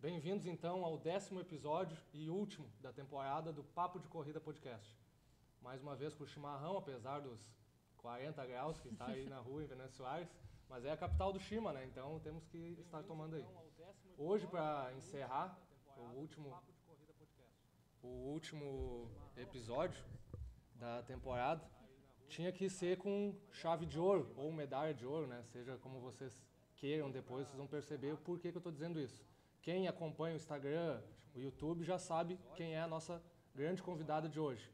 Bem-vindos então ao 10º episódio e último da temporada do Papo de Corrida Podcast. Mais uma vez com o chimarrão, apesar dos 40 graus que está aí na rua em Venâncio Soares, mas é a capital do Chima, né? Então temos que estar tomando aí. Hoje, para encerrar o último episódio da temporada, tinha que ser com chave de ouro ou medalha de ouro, né? Seja como vocês queiram depois, vocês vão perceber o porquê que eu estou dizendo isso. Quem acompanha o Instagram, o YouTube, já sabe quem é a nossa grande convidada de hoje.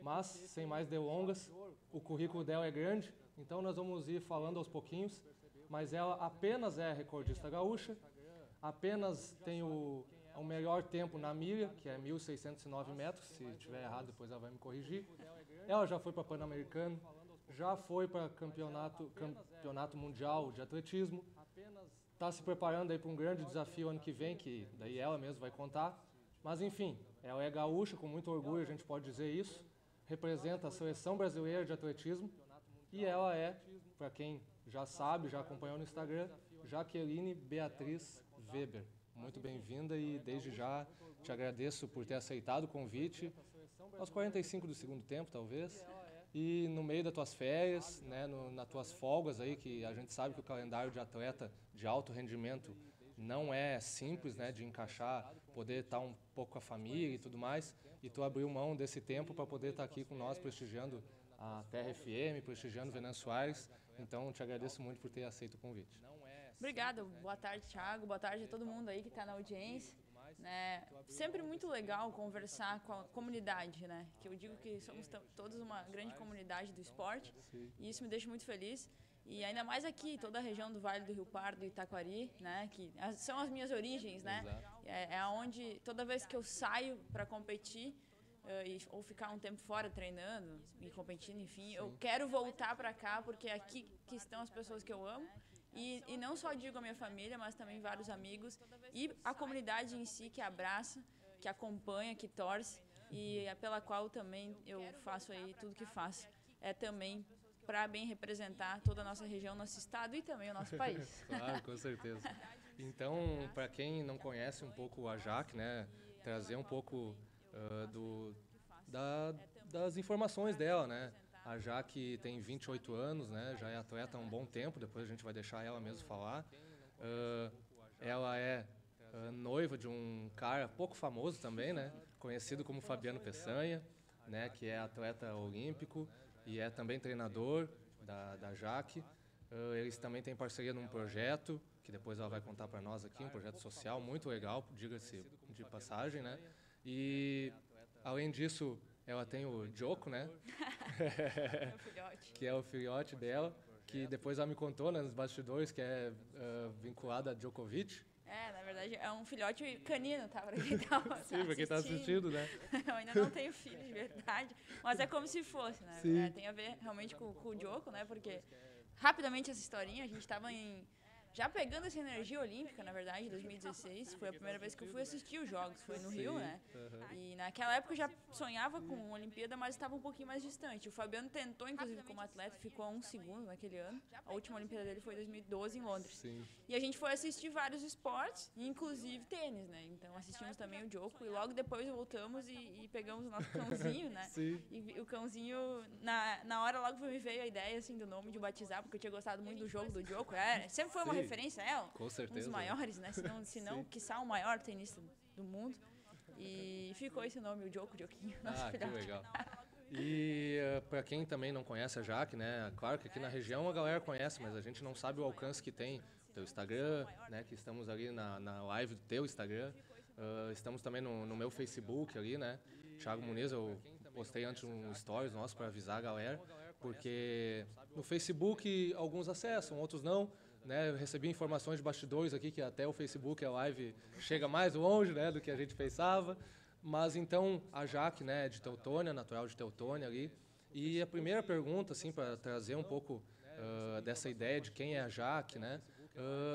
Mas, sem mais delongas, o currículo dela é grande, então nós vamos ir falando aos pouquinhos, mas ela apenas é recordista gaúcha, apenas tem o melhor tempo na milha, que é 1.609 metros, se estiver errado depois ela vai me corrigir. Ela já foi para Pan-Americano, já foi para campeonato mundial de atletismo, está se preparando aí para um grande desafio ano que vem, que daí ela mesma vai contar. Mas enfim, ela é gaúcha, com muito orgulho a gente pode dizer isso, representa a seleção brasileira de atletismo e ela é, para quem já sabe, já acompanhou no Instagram, Jaqueline Beatriz Weber. Muito bem-vinda e desde já te agradeço por ter aceitado o convite, aos 45 do segundo tempo talvez, e no meio das tuas férias, né, nas tuas folgas aí, que a gente sabe que o calendário de atleta de alto rendimento não é simples, né, de encaixar, poder estar um pouco com a família e tudo mais, e tu abriu mão desse tempo para poder estar aqui com nós, prestigiando a Terra FM, prestigiando Venâncio Soares, então te agradeço muito por ter aceito o convite. Obrigada, boa tarde, Thiago, boa tarde a todo mundo aí que está na audiência. Né? Sempre muito legal conversar com a comunidade, né? Que eu digo que somos todos uma grande comunidade do esporte. Sim. E isso me deixa muito feliz. E ainda mais aqui, toda a região do Vale do Rio Pardo e Itaquari, né? Que são as minhas origens, né? É onde toda vez que eu saio para competir ou ficar um tempo fora treinando e competindo, enfim, sim, eu quero voltar para cá porque é aqui que estão as pessoas que eu amo. E não só digo a minha família, mas também vários amigos e a comunidade em si que abraça, que acompanha, que torce e é pela qual também eu faço aí tudo que faço. É também para bem representar toda a nossa região, nosso estado e também o nosso país. Claro, com certeza. Então, para quem não conhece um pouco a Jaque, né, trazer um pouco das informações dela, né? A Jaque tem 28 anos, né? Já é atleta há um bom tempo, depois a gente vai deixar ela mesmo falar. Ela é noiva de um cara pouco famoso também, né? Conhecido como Fabiano Peçanha, né? Que é atleta olímpico e é também treinador da Jaque. Eles também têm parceria num projeto, que depois ela vai contar para nós aqui, um projeto social muito legal, diga-se de passagem, né? E, além disso, ela tem o Djoko, né? Meu filhote. Que é o filhote dela, que depois ela me contou, né, nos bastidores, que é vinculado a Djokovic. Na verdade, é um filhote canino, tá? Pra quem tá Sim, pra quem tá assistindo, né? Eu ainda não tenho filho de verdade, mas é como se fosse, né? Tem a ver realmente com o Djoko, né? Porque, rapidamente essa historinha, a gente tava já pegando essa energia olímpica, na verdade, em 2016, foi a primeira vez que eu fui assistir os Jogos, foi no Rio, né? E naquela época eu já sonhava com a Olimpíada, mas estava um pouquinho mais distante. O Fabiano tentou, inclusive, como atleta, ficou a 1 segundo naquele ano. A última Olimpíada dele foi em 2012, em Londres. Sim. E a gente foi assistir vários esportes, inclusive tênis, né? Então assistimos também o Djoko e logo depois voltamos e pegamos o nosso cãozinho, né? Sim. E o cãozinho, na hora logo me veio a ideia, assim, do nome de batizar, porque eu tinha gostado muito do jogo do Djoko. Sempre foi uma referência a ela, com certeza, um dos maiores, né? Se não quiçá o maior tenista do mundo. E ficou esse nome, o Djoquinho, nosso filhote. Que legal. E para quem também não conhece a Jaque, né? Claro que aqui na região a galera conhece, mas a gente não sabe o alcance que tem o teu Instagram, né? Que estamos ali na live do teu Instagram. Estamos também no meu Facebook ali, né? Thiago Muniz, eu postei antes um stories nosso para avisar a galera, porque no Facebook alguns acessam, outros não. Né, eu recebi informações de bastidores aqui que até o Facebook, a live, chega mais longe, né, do que a gente pensava. Mas então a Jaque, né, de Teutônia, natural de Teutônia ali. E a primeira pergunta, assim, para trazer um pouco dessa ideia de quem é a Jaque, né,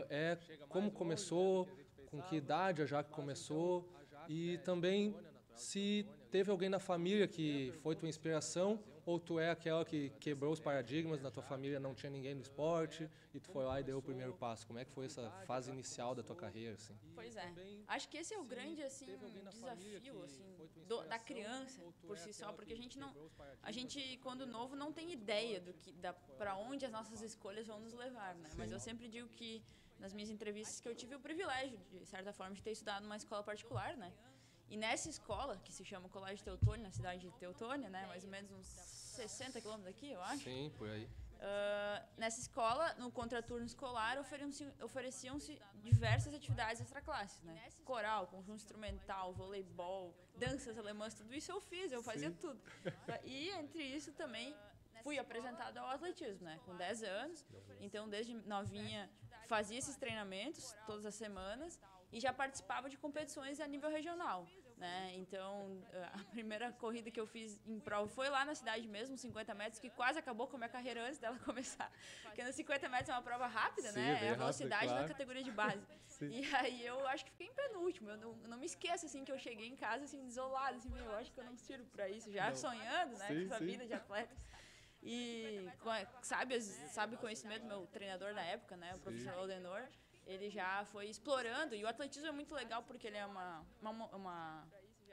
é como começou, com que idade a Jaque começou e também se teve alguém na família que foi tua inspiração ou tu é aquela que quebrou os paradigmas, na tua família não tinha ninguém no esporte e tu foi lá e deu o primeiro passo? Como é que foi essa fase inicial da tua carreira, assim? Pois é. Acho que esse é o grande assim desafio assim da criança por si só, porque a gente quando novo não tem ideia do que para onde as nossas escolhas vão nos levar, né? Mas eu sempre digo que nas minhas entrevistas que eu tive o privilégio de certa forma de ter estudado numa escola particular, né? E nessa escola, que se chama Colégio Teutônia, na cidade de Teutônia, né, mais ou menos uns 60 quilômetros daqui, eu acho. Sim, por aí. Nessa escola, no contraturno escolar, ofereciam-se diversas atividades extraclasses, né? Coral, conjunto instrumental, voleibol, danças alemãs, tudo isso eu fiz, eu fazia tudo. E entre isso também fui apresentada ao atletismo, né? Com 10 anos, então desde novinha fazia esses treinamentos todas as semanas e já participava de competições a nível regional, né? Então, a primeira corrida que eu fiz em prova foi lá na cidade mesmo, 50 metros, que quase acabou com a minha carreira antes dela começar. Porque nos 50 metros é uma prova rápida, sim, né? É a rápido, velocidade claro. da categoria de base. Sim. E aí eu acho que fiquei em penúltimo. Eu não me esqueço, assim, que eu cheguei em casa, assim, desolada, assim, eu acho que eu não sirvo pra isso, já sonhando, né? Com essa vida de atleta. E sabe o conhecimento do meu treinador na época, né? O professor Aldenor. Ele já foi explorando, e o atletismo é muito legal porque ele é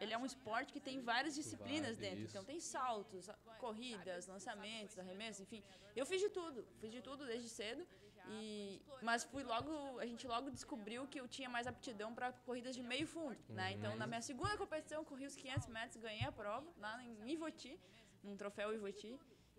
ele é um esporte que tem várias disciplinas dentro. Então tem saltos, corridas, lançamentos, arremessos, enfim. Eu fiz de tudo desde cedo. Mas a gente logo descobriu que eu tinha mais aptidão para corridas de meio fundo, né? Então na minha segunda competição eu corri os 500 metros, ganhei a prova lá em Ivoti, num troféu Ivoti.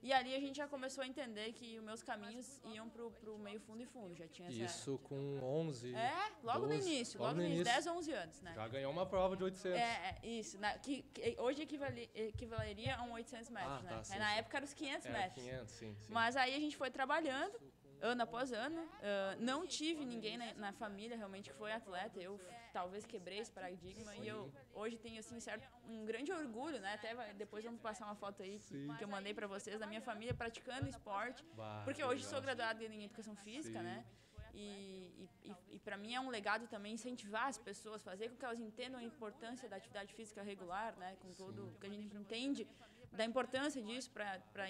E ali a gente já começou a entender que os meus caminhos iam pro meio fundo e fundo. Já tinha Isso com 11, logo 12, no início, 10, 11 anos, né? Já ganhou uma prova de 800. Isso. Que hoje equivaleria a um 800 metros, né? Tá, sim, na sim. época era os 500 metros. 500, sim. Mas aí a gente foi trabalhando, ano após ano. Não tive ninguém na família realmente que foi atleta. Eu talvez quebrei esse paradigma e eu hoje tenho assim um grande orgulho, né? Até depois vamos passar uma foto aí que eu mandei para vocês da minha família praticando esporte, porque hoje sou graduada em educação física, né? E para mim é um legado também incentivar as pessoas, fazer com que elas entendam a importância da atividade física regular, né? Com tudo que a gente entende da importância disso para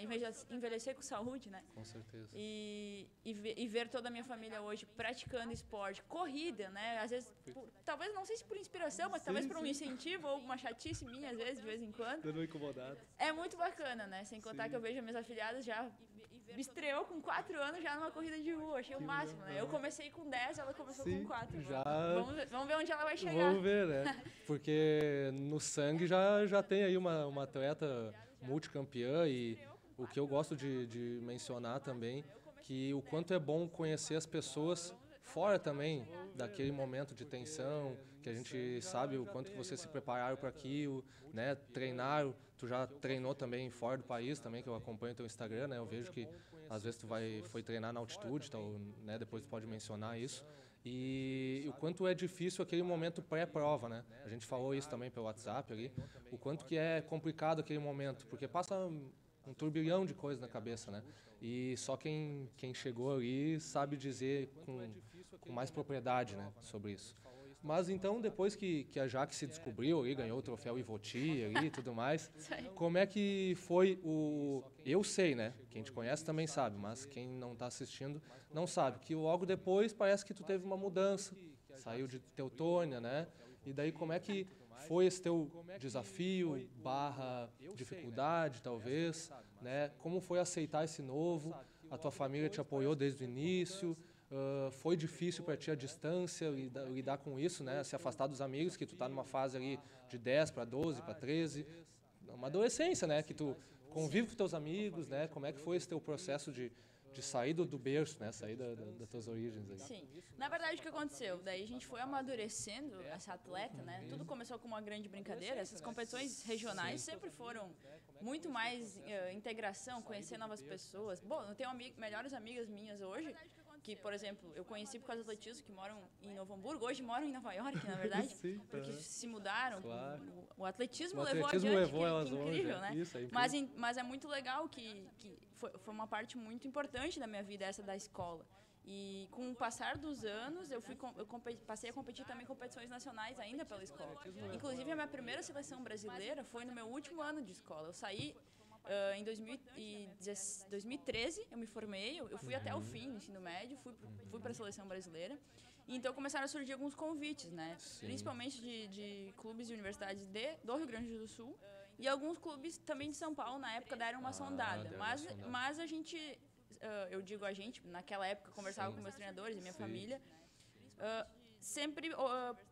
envelhecer com saúde, né? Com certeza. E ver toda a minha família hoje praticando esporte, corrida, né? Às vezes, talvez não sei se por inspiração, mas talvez por um incentivo ou uma chatice minha, às vezes, de vez em quando. Dando uma incomodada. É muito bacana, né? Sem contar que eu vejo minhas afilhadas já me estreou com 4 anos já numa corrida de rua, achei o máximo, né? Eu comecei com 10, ela começou com 4. Já... Vamos ver onde ela vai chegar. Vamos ver, né? Porque no sangue já tem aí uma atleta multicampeã e o que eu gosto de mencionar também, que o quanto é bom conhecer as pessoas fora também daquele momento de tensão, que a gente sabe o quanto que vocês se prepararam para aquilo, né? Treinaram, tu já treinou também fora do país também, que eu acompanho o teu Instagram, né? Eu vejo que às vezes tu foi treinar na altitude, então, né? Depois tu pode mencionar isso. E o quanto é difícil aquele momento pré-prova, né? A gente falou isso também pelo WhatsApp ali, o quanto que é complicado aquele momento, porque passa um turbilhão de coisas na cabeça, né? E só quem chegou ali sabe dizer com mais propriedade, né, sobre isso. Mas então, depois que a Jaque se descobriu ali, ganhou o troféu Ivoti ali e tudo mais, como é que foi Eu sei, né? Quem te conhece também sabe, mas quem não está assistindo não sabe. Que logo depois parece que tu teve uma mudança, saiu de Teutônia, né? E daí como é que foi esse teu desafio, dificuldade, talvez, né? Como foi aceitar esse novo? A tua família te apoiou desde o início? Foi difícil para ti a distância, lidar com isso, né? Se afastar dos amigos, que tu tá numa fase ali de 10 para 12, para 13, uma adolescência, né? Que tu convive com teus amigos, né? Como é que foi esse teu processo de sair do berço, né? Sair das tuas origens aí. Sim. Na verdade, o que aconteceu? Daí a gente foi amadurecendo essa atleta, né? Tudo começou com uma grande brincadeira. Essas competições regionais sempre foram muito mais integração, conhecer novas pessoas. Bom, eu tenho melhores amigas minhas hoje, que, por exemplo, eu conheci por causa do atletismo, que moram em Novo Hamburgo, hoje moram em Nova York, na verdade, Sim, porque se mudaram. Claro. O atletismo levou adiante, que incrível, hoje, né? Isso, é incrível. Mas é muito legal que foi uma parte muito importante da minha vida, essa da escola. E com o passar dos anos, eu passei a competir também em competições nacionais ainda pela escola. Inclusive, a minha primeira seleção brasileira foi no meu último ano de escola. Eu saí Em 2013 eu me formei, eu fui até o fim do ensino médio, fui para a seleção brasileira. Então começaram a surgir alguns convites, né? Sim. Principalmente de clubes e universidades do Rio Grande do Sul e alguns clubes também de São Paulo na época deram uma sondada. Mas a gente, eu digo a gente, naquela época eu conversava com meus treinadores e minha família, sempre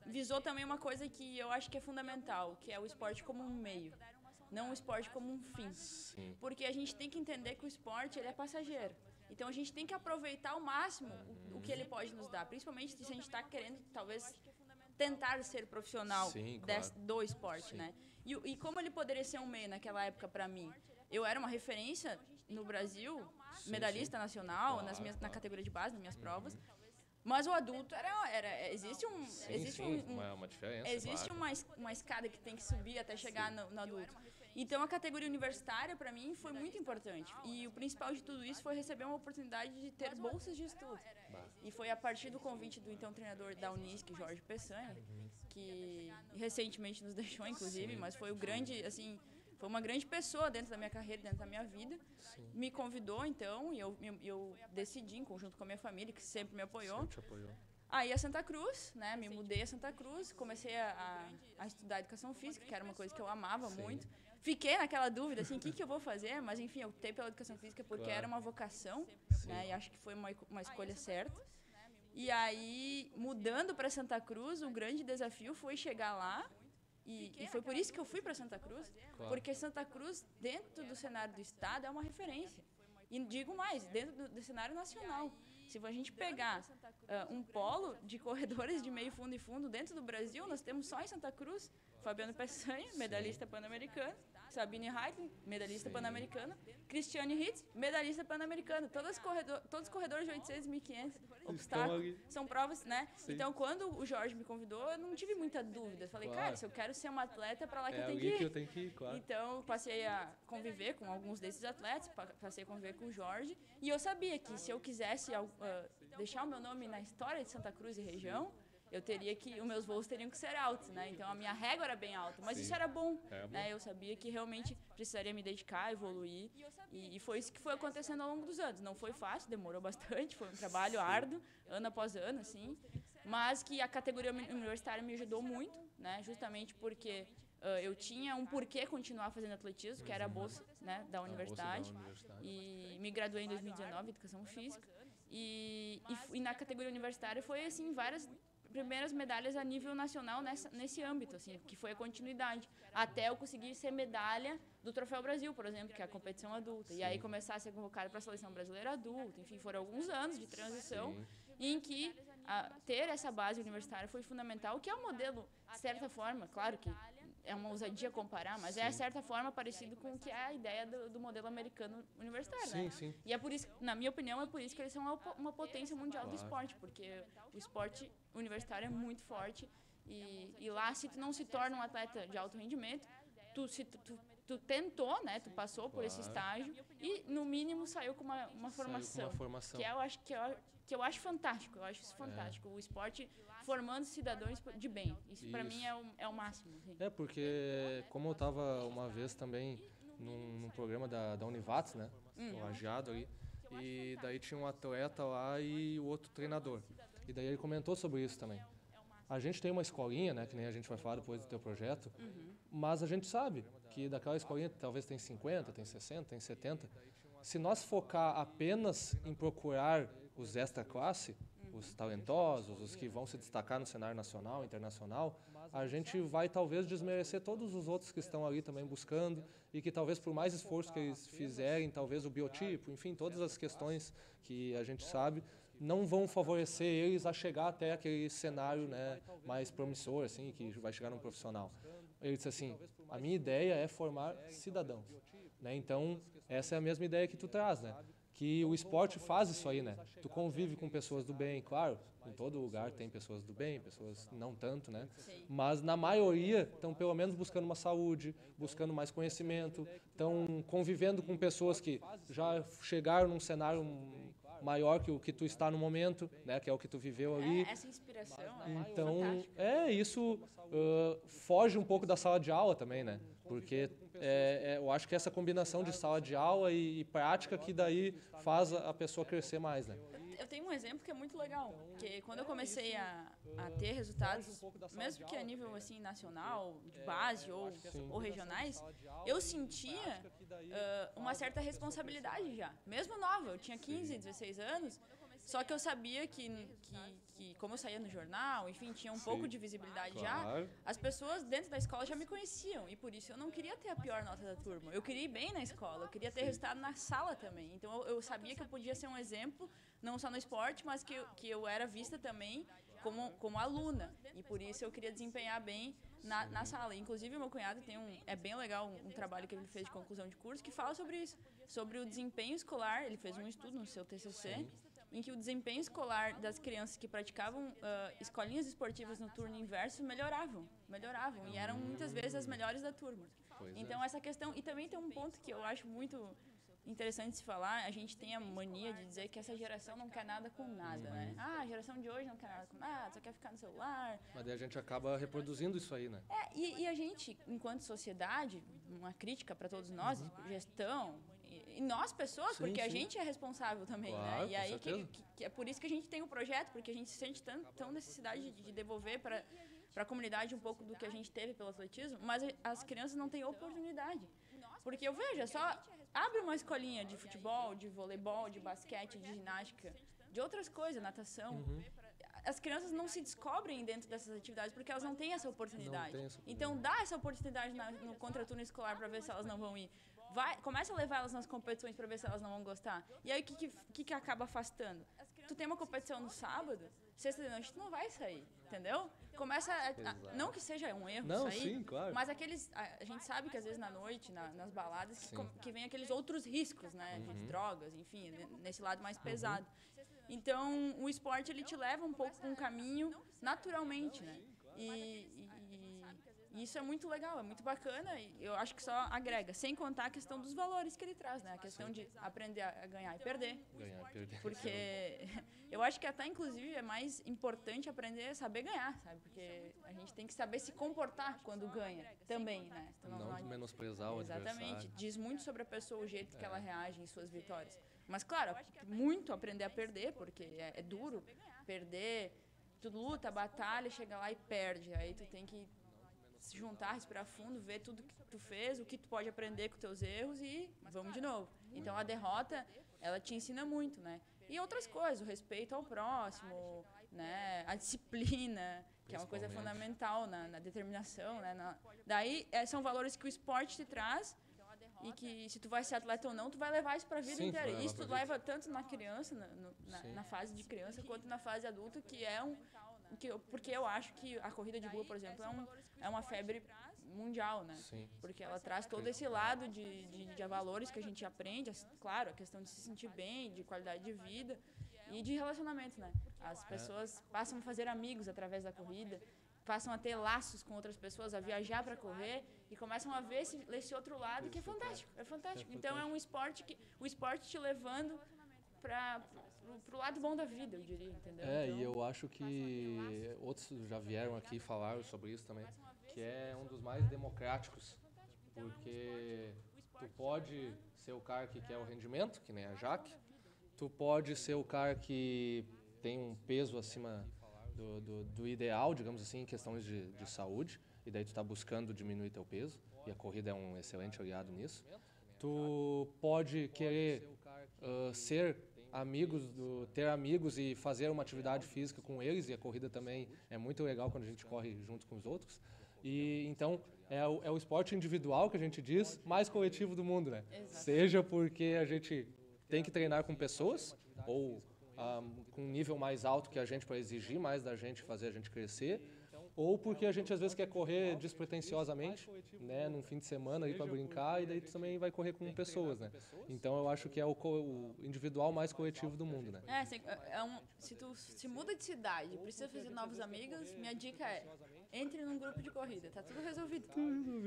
visou também uma coisa que eu acho que é fundamental, que é o esporte como um meio, não o esporte como um fim. Sim. Porque a gente tem que entender que o esporte ele é passageiro. Então a gente tem que aproveitar ao máximo o que ele pode nos dar, principalmente se a gente está querendo talvez tentar ser profissional do esporte, né? E como ele poderia ser um meio naquela época para mim? Eu era uma referência no Brasil, medalhista nacional, na categoria de base, nas minhas provas. Mas o adulto existe uma diferença. Existe uma escada que tem que subir até chegar no adulto. Então a categoria universitária para mim foi muito importante. E o principal de tudo isso foi receber uma oportunidade de ter bolsas de estudo. E foi a partir do convite do então treinador da Unisc, Jorge Peçanha, que recentemente nos deixou inclusive, mas foi foi uma grande pessoa dentro da minha carreira, dentro da minha vida. Me convidou, então, e eu decidi, em conjunto com a minha família, que sempre me apoiou. Sempre te apoiou. Aí a Santa Cruz, né? Me mudei a Santa Cruz, comecei a estudar educação física, que era uma coisa que eu amava muito. Fiquei naquela dúvida, assim, o que eu vou fazer? Mas, enfim, eu optei pela educação física porque era uma vocação, né? E acho que foi uma escolha certa. E aí, mudando para Santa Cruz, o grande desafio foi chegar lá. E foi por isso que eu fui para Santa Cruz, porque Santa Cruz, dentro do cenário do estado, é uma referência. E digo mais, dentro do cenário nacional. Se a gente pegar um polo de corredores de meio fundo e fundo dentro do Brasil, nós temos só em Santa Cruz Fabiano Peçanha, medalhista pan-americano, Sabine Heitler, medalhista pan-americana, Cristiane Hitz, medalhista pan-americana. Todos os corredores de 800 e 1.500 obstáculos são provas, né? Sim. Então, quando o Jorge me convidou, eu não tive muita dúvida. Eu falei, cara, se eu quero ser uma atleta, é para lá que eu tenho que ir. Então, passei a conviver com alguns desses atletas, passei a conviver com o Jorge, e eu sabia que se eu quisesse deixar o meu nome na história de Santa Cruz e região, os meus voos teriam que ser altos, né? Então a minha régua era bem alta, mas isso era bom, né? Eu sabia que realmente precisaria me dedicar, evoluir, e foi isso que foi acontecendo ao longo dos anos. Não foi fácil, demorou bastante, foi um trabalho árduo, ano após ano, assim, mas que a categoria universitária me ajudou muito, né? Justamente porque eu tinha um porquê continuar fazendo atletismo, que era a bolsa, né, da universidade, e me graduei em 2019 em educação física, e na categoria universitária foi assim várias primeiras medalhas a nível nacional nesse âmbito, assim, que foi a continuidade, até eu conseguir ser medalha do Troféu Brasil, por exemplo, que é a competição adulta, e aí começar a ser convocada para a seleção brasileira adulta, enfim, foram alguns anos de transição em que ter essa base universitária foi fundamental, que é um modelo, de certa forma, claro que é uma ousadia comparar, mas é, de certa forma, parecido com o que é a ideia do modelo americano universitário, né? Sim. E é por isso, na minha opinião, é por isso que eles são uma potência mundial do esporte, porque o esporte universitário é muito forte e lá, se tu não se torna um atleta de alto rendimento, tu tentou, né? Tu passou por esse estágio e, no mínimo, saiu com uma formação. Que eu acho fantástico, eu acho isso fantástico. O esporte formando cidadãos de bem. Isso para mim é o máximo. Assim. Porque como eu estava uma vez também num programa da Univates, né? O Agiado ali, e daí tinha um atleta lá e o outro treinador. E daí ele comentou sobre isso também. A gente tem uma escolinha, né? Que nem a gente vai falar depois do teu projeto, mas a gente sabe que daquela escolinha talvez tem 50, tem 60, tem 70. Se nós focar apenas em procurar os extra-classe, os talentosos, os que vão se destacar no cenário nacional, internacional, a gente vai talvez desmerecer todos os outros que estão ali também buscando e que talvez por mais esforço que eles fizerem, talvez o biotipo, enfim, todas as questões que a gente sabe, não vão favorecer eles a chegar até aquele cenário, né, mais promissor, assim, que vai chegar num profissional. Ele disse assim, a minha ideia é formar cidadãos, né? Então, essa é a mesma ideia que tu traz, né? Que o esporte faz isso aí, né? Tu convive com pessoas do bem, claro, em todo lugar tem pessoas do bem, pessoas não tanto, né? Mas na maioria estão pelo menos buscando uma saúde, buscando mais conhecimento, estão convivendo com pessoas que já chegaram num cenário maior que o que tu está no momento, né? Que é o que tu viveu ali. Essa inspiração, então, isso foge um pouco da sala de aula também, né? Porque eu acho que essa combinação de sala de aula e prática que daí faz a pessoa crescer mais, né? Eu tenho um exemplo que é muito legal, que quando eu comecei a ter resultados, mesmo que a nível assim nacional, de base ou regionais, eu sentia uma certa responsabilidade já, mesmo nova, eu tinha 15, 16 anos, só que eu sabia que como eu saía no jornal, enfim, tinha um pouco de visibilidade já, as pessoas dentro da escola já me conheciam e por isso eu não queria ter a pior nota da turma. Eu queria ir bem na escola, eu queria ter resultado na sala também. Então eu sabia que eu podia ser um exemplo, não só no esporte, mas que eu era vista também como aluna. E por isso eu queria desempenhar bem na sala. Inclusive, o meu cunhado é bem legal um trabalho que ele fez de conclusão de curso que fala sobre isso, sobre o desempenho escolar. Ele fez um estudo no seu TCC, em que o desempenho escolar das crianças que praticavam escolinhas esportivas no turno inverso melhoravam, e eram muitas vezes as melhores da turma. Então essa questão, e também tem um ponto que eu acho muito interessante se falar, a gente tem a mania de dizer que essa geração não quer nada com nada, né? A geração de hoje não quer nada com nada, só quer ficar no celular. Mas daí a gente acaba reproduzindo isso aí, né? E a gente, enquanto sociedade, uma crítica para todos nós, gestão, e nós pessoas, porque a gente é responsável também, claro, né? E aí que é por isso que a gente tem o projeto, porque a gente sente tão necessidade de devolver para a comunidade um pouco do que a gente teve pelo atletismo, mas as crianças não têm oportunidade. Porque eu vejo, só abre uma escolinha de futebol, de voleibol, de basquete, de ginástica, de outras coisas, natação. As crianças não se descobrem dentro dessas atividades porque elas não têm essa oportunidade. Então dá essa oportunidade no contraturno escolar para ver se elas não vão ir. Começa a levar elas nas competições para ver se elas não vão gostar. E aí o que acaba afastando? Tu tem uma competição no sábado, sexta de noite tu não vai sair, entendeu? Começa não que seja um erro sair, sim, claro. mas a gente sabe que às vezes na noite, nas baladas, que vem aqueles outros riscos, né, de drogas, enfim, nesse lado mais pesado. Então, o esporte ele te leva um pouco para um caminho naturalmente, né? E isso é muito legal, é muito bacana e eu acho que só agrega, sem contar a questão dos valores que ele traz, né? A questão de aprender a ganhar e perder. Porque eu acho que até, inclusive, é mais importante aprender a saber ganhar, sabe? Porque a gente tem que saber se comportar quando ganha também, né? Então, não menosprezar o adversário. Exatamente. Diz muito sobre a pessoa, o jeito que ela reage em suas vitórias. Mas, claro, muito aprender a perder, porque é duro perder. Tu luta, batalha, chega lá e perde. Aí tu tem que se juntar, respirar fundo, ver tudo que tu fez, o que tu pode aprender com teus erros e vamos de novo. Então a derrota, ela te ensina muito, né? E outras coisas, o respeito ao próximo, né? A disciplina, que é uma coisa fundamental na determinação, né? Daí são valores que o esporte te traz e que se tu vai ser atleta ou não, tu vai levar isso para a vida inteira. E isso tu leva tanto na criança, na fase de criança, quanto na fase adulta, que é porque eu acho que a corrida de rua, por exemplo, é uma febre mundial, né? Porque ela traz todo esse lado de valores que a gente aprende, claro, a questão de se sentir bem, de qualidade de vida e de relacionamento, né? As pessoas passam a fazer amigos através da corrida, passam a ter laços com outras pessoas, a viajar para correr e começam a ver esse outro lado que é fantástico. Então é um esporte o esporte te levando pro lado bom da vida, eu diria, entendeu? Então, e eu acho que outros já vieram aqui e falaram sobre isso também, que é um dos mais democráticos, porque tu pode ser o cara que quer o rendimento, que nem a Jaque, tu pode ser o cara que tem um peso acima do ideal, digamos assim, em questões de saúde, e daí tu tá buscando diminuir teu peso, e a corrida é um excelente aliado nisso. Tu pode querer ter amigos e fazer uma atividade física com eles, e a corrida também é muito legal quando a gente corre junto com os outros. E então é o esporte individual que a gente diz mais coletivo do mundo, né? Seja porque a gente tem que treinar com pessoas ou com um nível mais alto que a gente para exigir mais da gente, fazer a gente crescer, ou porque a gente às vezes quer correr despretensiosamente, né, num fim de semana aí para brincar, e daí tu também vai correr com pessoas, né? Então eu acho que é o individual mais coletivo do mundo, né? Se tu se muda de cidade, precisa fazer novos amigos, minha dica é: entre num grupo de corrida, tá tudo resolvido.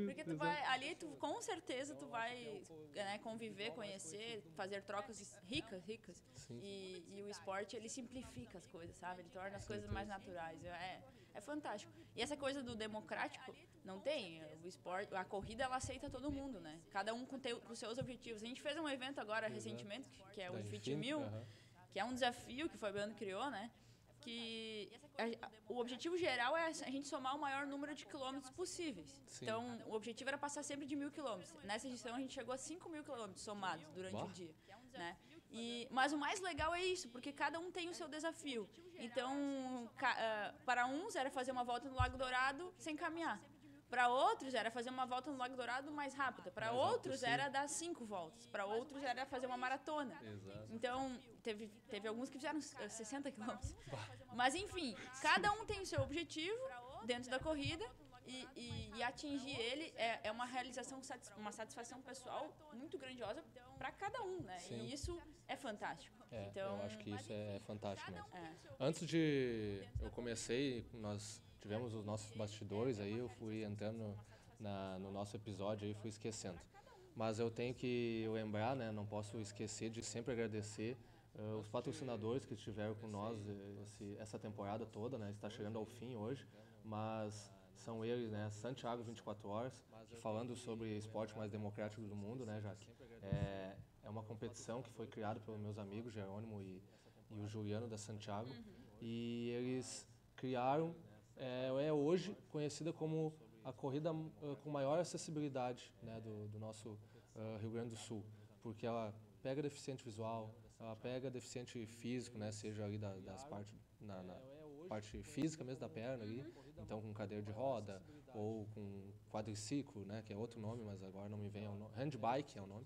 Porque tu vai ali, com certeza tu vai, né, conviver, conhecer, fazer trocas ricas. E o esporte ele simplifica as coisas, sabe? Ele torna as coisas mais naturais. é fantástico. E essa coisa do democrático, não tem. O esporte, a corrida, ela aceita todo mundo, né? Cada um com os seus objetivos. A gente fez um evento agora, recentemente, que é o Fit 1000, que é um desafio que o Fabiano criou, né? Que o objetivo geral é a gente somar o maior número de quilômetros possíveis. Sim. Então, o objetivo era passar sempre de 1.000 quilômetros. Nessa edição, a gente chegou a 5.000 quilômetros somados durante o dia, né? Mas o mais legal é isso, porque cada um tem o seu desafio. Então, para uns era fazer uma volta no Lago Dourado sem caminhar. Para outros era fazer uma volta no Lago Dourado mais rápida. Para outros era dar 5 voltas. Para outros era fazer uma maratona. Exato. Então, teve alguns que fizeram 60 quilômetros. Mas, enfim, cada um tem o seu objetivo dentro da corrida. E atingir ele é uma realização, uma satisfação pessoal muito grandiosa para cada um, né? Sim. E isso é fantástico. Então, eu acho que isso é fantástico mesmo. Antes de eu comecei, nós tivemos os nossos bastidores, aí eu fui entrando no nosso episódio e fui esquecendo. Mas eu tenho que lembrar, né? Não posso esquecer de sempre agradecer os patrocinadores que estiveram com nós essa temporada toda, né? Está chegando ao fim hoje, mas são eles, né? Santiago 24 Horas, falando sobre esporte mais democrático do mundo, né, Jaque? É uma competição que foi criada pelos meus amigos Jerônimo e o Juliano da Santiago, e eles criaram, hoje conhecida como a corrida com maior acessibilidade, né, do nosso Rio Grande do Sul, porque ela pega deficiente visual, ela pega deficiente físico, né, seja ali das partes na parte física mesmo da perna ali, então com cadeira de roda ou com quadriciclo, né, que é outro nome, mas agora não me vem o nome, handbike é o nome.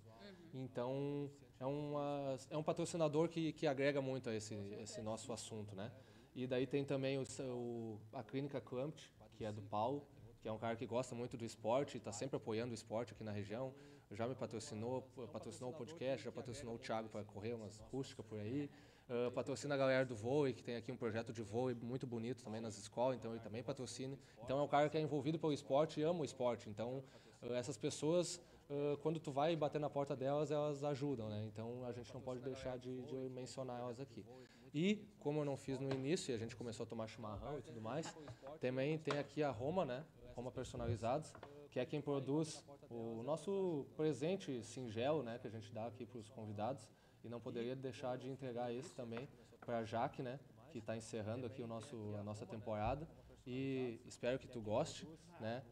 Então é um patrocinador que agrega muito a esse nosso assunto, né? E daí tem também a Clínica Clampt, que é do Paulo, que é um cara que gosta muito do esporte e está sempre apoiando o esporte aqui na região. Já me patrocinou o podcast, já patrocinou o Thiago para correr umas rústicas por aí. Patrocina a galera do vôlei, que tem aqui um projeto de vôlei muito bonito também nas escolas, então ele também patrocina. Então é um cara que é envolvido pelo esporte e ama o esporte. Então essas pessoas, quando tu vai bater na porta delas, elas ajudam, né? Então a gente não pode deixar de mencionar elas aqui. E, como eu não fiz no início, e a gente começou a tomar chimarrão e tudo mais, também tem aqui a Roma, né? Roma Personalizados, que é quem produz o nosso presente singelo, né? Que a gente dá aqui para os convidados. E não poderia deixar de entregar esse também para a Jaque, né? Que está encerrando aqui a nossa temporada. E espero que tu goste, né?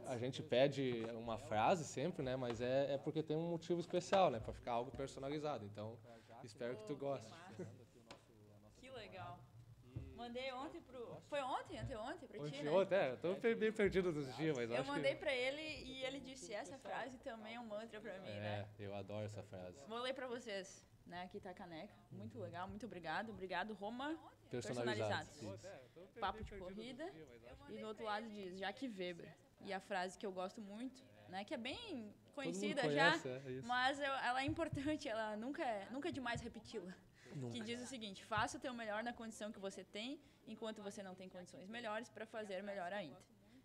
A gente pede uma frase sempre, né? Mas é porque tem um motivo especial, né? Para ficar algo personalizado. Então, espero que tu goste. Que legal. Mandei ontem Foi ontem? Anteontem pra ti, né? Ontem, eu tô bem perdido dos dias, mas eu mandei pra ele e ele disse, essa frase também é um mantra pra mim, né? Eu adoro essa frase. Vou ler pra vocês, né? Aqui tá a caneca. Muito legal, muito obrigado. Obrigado, Roma Personalizados. Papo de corrida. E do outro lado diz, Jaque Weber. E a frase que eu gosto muito, né? Que é bem conhecida conhece, já, mas ela é importante, ela nunca é demais repeti-la. Que diz o seguinte, faça o teu melhor na condição que você tem, enquanto você não tem condições melhores para fazer melhor ainda.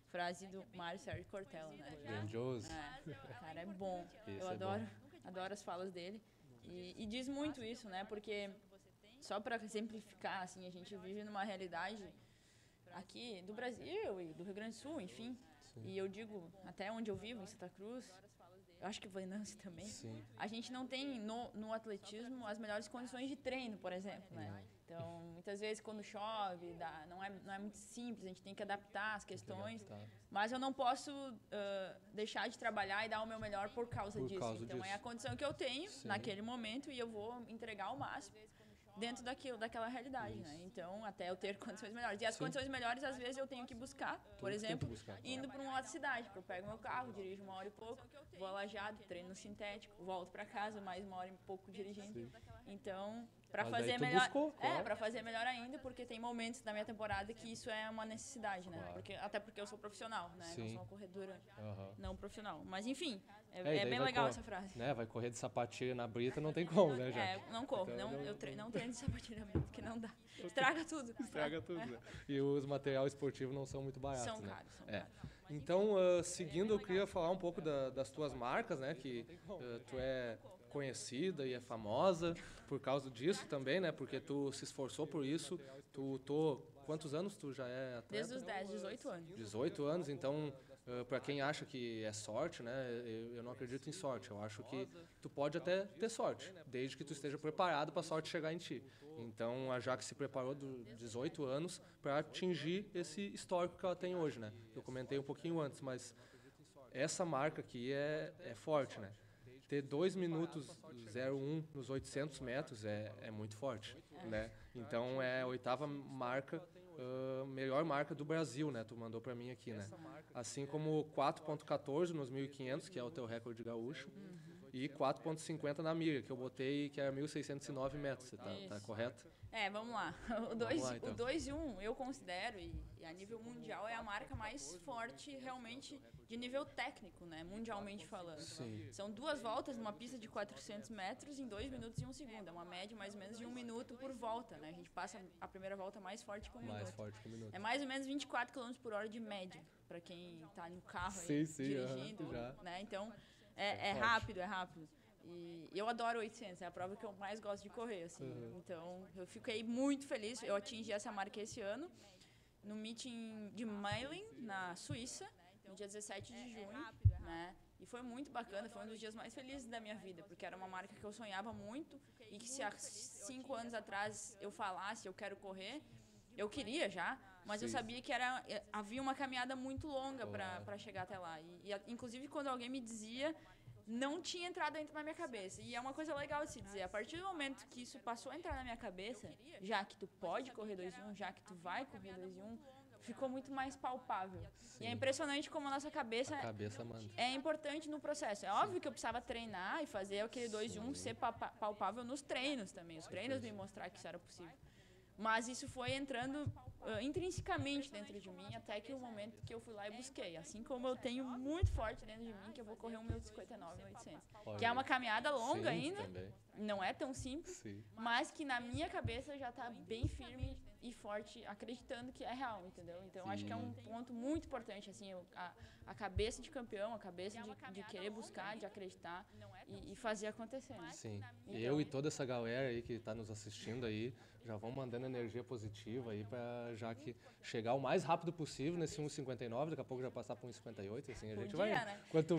Frase do Mário Sérgio Cortella, né? Grandioso. O cara é bom. Eu adoro as falas dele. E diz muito isso, né? Porque, só para exemplificar, assim, a gente vive numa realidade aqui do Brasil e do Rio Grande do Sul, enfim. Sim. E eu digo, até onde eu vivo, em Santa Cruz, eu acho que Venâncio também, sim, a gente não tem no atletismo as melhores condições de treino, por exemplo, né? Então, muitas vezes quando chove, não é muito simples, a gente tem que adaptar as questões, mas eu não posso deixar de trabalhar e dar o meu melhor por causa disso. Então, é a condição que eu tenho, sim, naquele momento, e eu vou entregar o máximo dentro daquela realidade, né? Então, até eu ter condições melhores. E as, sim, condições melhores, às vezes, eu tenho que buscar, por exemplo, indo para uma outra cidade, porque eu pego meu carro, dirijo 1 hora e pouco, vou a Lajeado, treino no sintético, volto para casa, mais 1 hora e pouco dirigindo. Sim. Então, para fazer melhor, para fazer melhor ainda, porque tem momentos da minha temporada que isso é uma necessidade, né? Claro. Até porque eu sou profissional, né? Sim. Não sou uma corredora não profissional. Mas enfim, é bem legal essa frase. Né? Vai correr de sapatilha na brita, não tem como, né, já? Não corro, então, eu não treino de sapatilha na brita, porque não dá. Estraga tudo. Estraga tudo, né? E os materiais esportivos não são muito baratos, são né? Caros, são caros. Então, seguindo, eu queria falar um pouco das tuas marcas, né? Que tu é conhecida e é famosa por causa disso também, né? Porque tu se esforçou por isso, tu lutou quantos anos tu já é atleta? Desde os 10, 18 anos. 18 anos, então, para quem acha que é sorte, né, eu não acredito em sorte. Eu acho que tu pode até ter sorte, desde que tu esteja preparado para a sorte chegar em ti. Então, a Jaque se preparou dos 18 anos para atingir esse histórico que ela tem hoje, né? Eu comentei um pouquinho antes, mas essa marca aqui é forte, né? Ter 2 minutos 01 nos 800 metros é muito forte, né? Então, é a 8ª marca, melhor marca do Brasil, né? Tu mandou pra mim aqui, né? Assim como 4.14 nos 1.500, que é o teu recorde gaúcho, e 4.50 na milha, que eu botei, que era 1.609 metros, tá correto? Vamos lá. O 2 e 1 eu considero, e a nível mundial, é a marca mais forte realmente de nível técnico, né? Mundialmente falando. Sim. São 2 voltas numa pista de 400 metros em 2 minutos e 1 segundo. É uma média mais ou menos de 1 minuto por volta, né? A gente passa a primeira volta mais forte com 1 minuto. Mais forte que 1 minuto. É mais ou menos 24 km por hora de média, para quem tá no carro aí, dirigindo, né? Então, é rápido, é rápido. E eu adoro 800, é a prova que eu mais gosto de correr, assim. Então, eu fiquei muito feliz. Eu atingi essa marca esse ano, no meeting de Meilen, na Suíça, no dia 17 de junho, né? E foi muito bacana, foi um dos dias mais felizes da minha vida, porque era uma marca que eu sonhava muito e que se há 5 anos atrás eu falasse, eu quero correr, eu queria já, mas eu sabia que havia uma caminhada muito longa para chegar até lá. Inclusive, quando alguém me dizia, não tinha entrado dentro da minha cabeça. E é uma coisa legal de se dizer. A partir do momento que isso passou a entrar na minha cabeça, já que tu pode correr 2 e 1, já que tu vai correr 2 e 1, ficou muito mais palpável. Sim. E é impressionante como a nossa cabeça manda. é importante no processo. É óbvio que eu precisava treinar e fazer aquele 2 e 1 ser palpável nos treinos também. Os treinos me mostraram que isso era possível. Mas isso foi entrando intrinsecamente dentro de mim até que o momento que eu fui lá e busquei. Assim como eu tenho muito forte dentro de mim que eu vou correr 1 minuto e 59 no 800. Que é uma caminhada longa ainda, também. Não é tão simples, mas que na minha cabeça já está bem firme e forte, acreditando que é real, entendeu? Então, acho que é um ponto muito importante, assim, a cabeça de campeão, a cabeça de querer buscar, de acreditar e fazer acontecer. Né? Sim, então, eu e toda essa galera aí que está nos assistindo aí, já vão mandando energia positiva aí para já que chegar o mais rápido possível nesse 1,59, daqui a pouco já passar para 1,58, assim, a gente vai. Né? Quanto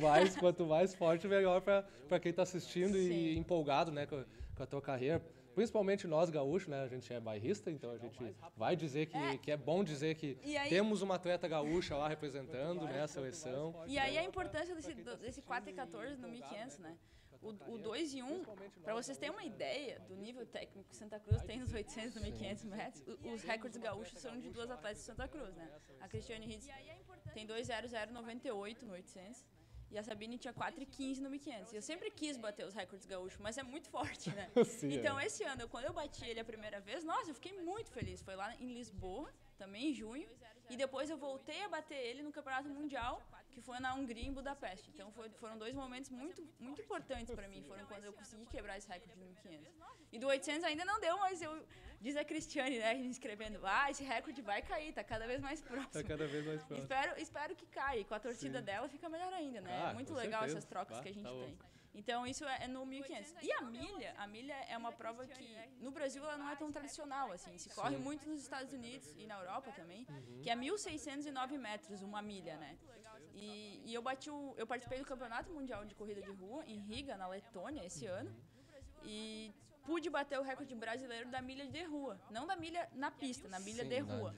mais forte, melhor para quem está assistindo e empolgado, né, com a tua carreira. Principalmente nós gaúchos, né? A gente é bairrista, então a gente vai dizer que é bom dizer que temos uma atleta gaúcha lá representando, né, a seleção. E aí a importância desse 4 e 14 no 1.500, né? O 2 e 1, para vocês terem uma ideia do nível técnico que Santa Cruz tem nos 800 e 1.500 metros, os recordes gaúchos são de 2 atletas de Santa Cruz, né? A Cristiane Ritz tem 2:00,98 no 800 e a Sabine tinha 4:15 no 1.500. Eu sempre quis bater os recordes gaúchos, mas é muito forte, né? Então, esse ano, quando eu bati ele a primeira vez, nossa, eu fiquei muito feliz. Foi lá em Lisboa, também em junho, e depois eu voltei a bater ele no Campeonato Mundial, que foi na Hungria, em Budapeste. Então, foram 2 momentos muito, muito importantes para mim. Foram quando eu consegui quebrar esse recorde no 1.500. E do 800 ainda não deu, mas diz a Cristiane, né, escrevendo, esse recorde vai cair, tá cada vez mais próximo. Tá cada vez mais próximo. Espero que caia. E com a torcida dela fica melhor ainda, né? É muito legal essas trocas que a gente tem. Então, isso é no 1.500. E a milha é uma prova que, no Brasil, ela não é tão tradicional, assim. Se corre muito nos Estados Unidos e na Europa também, que é 1.609 metros, uma milha, né? E eu participei do Campeonato Mundial de Corrida de Rua, em Riga, na Letônia, esse ano. E pude bater o recorde brasileiro da milha de rua. Não da milha na pista, na milha de rua.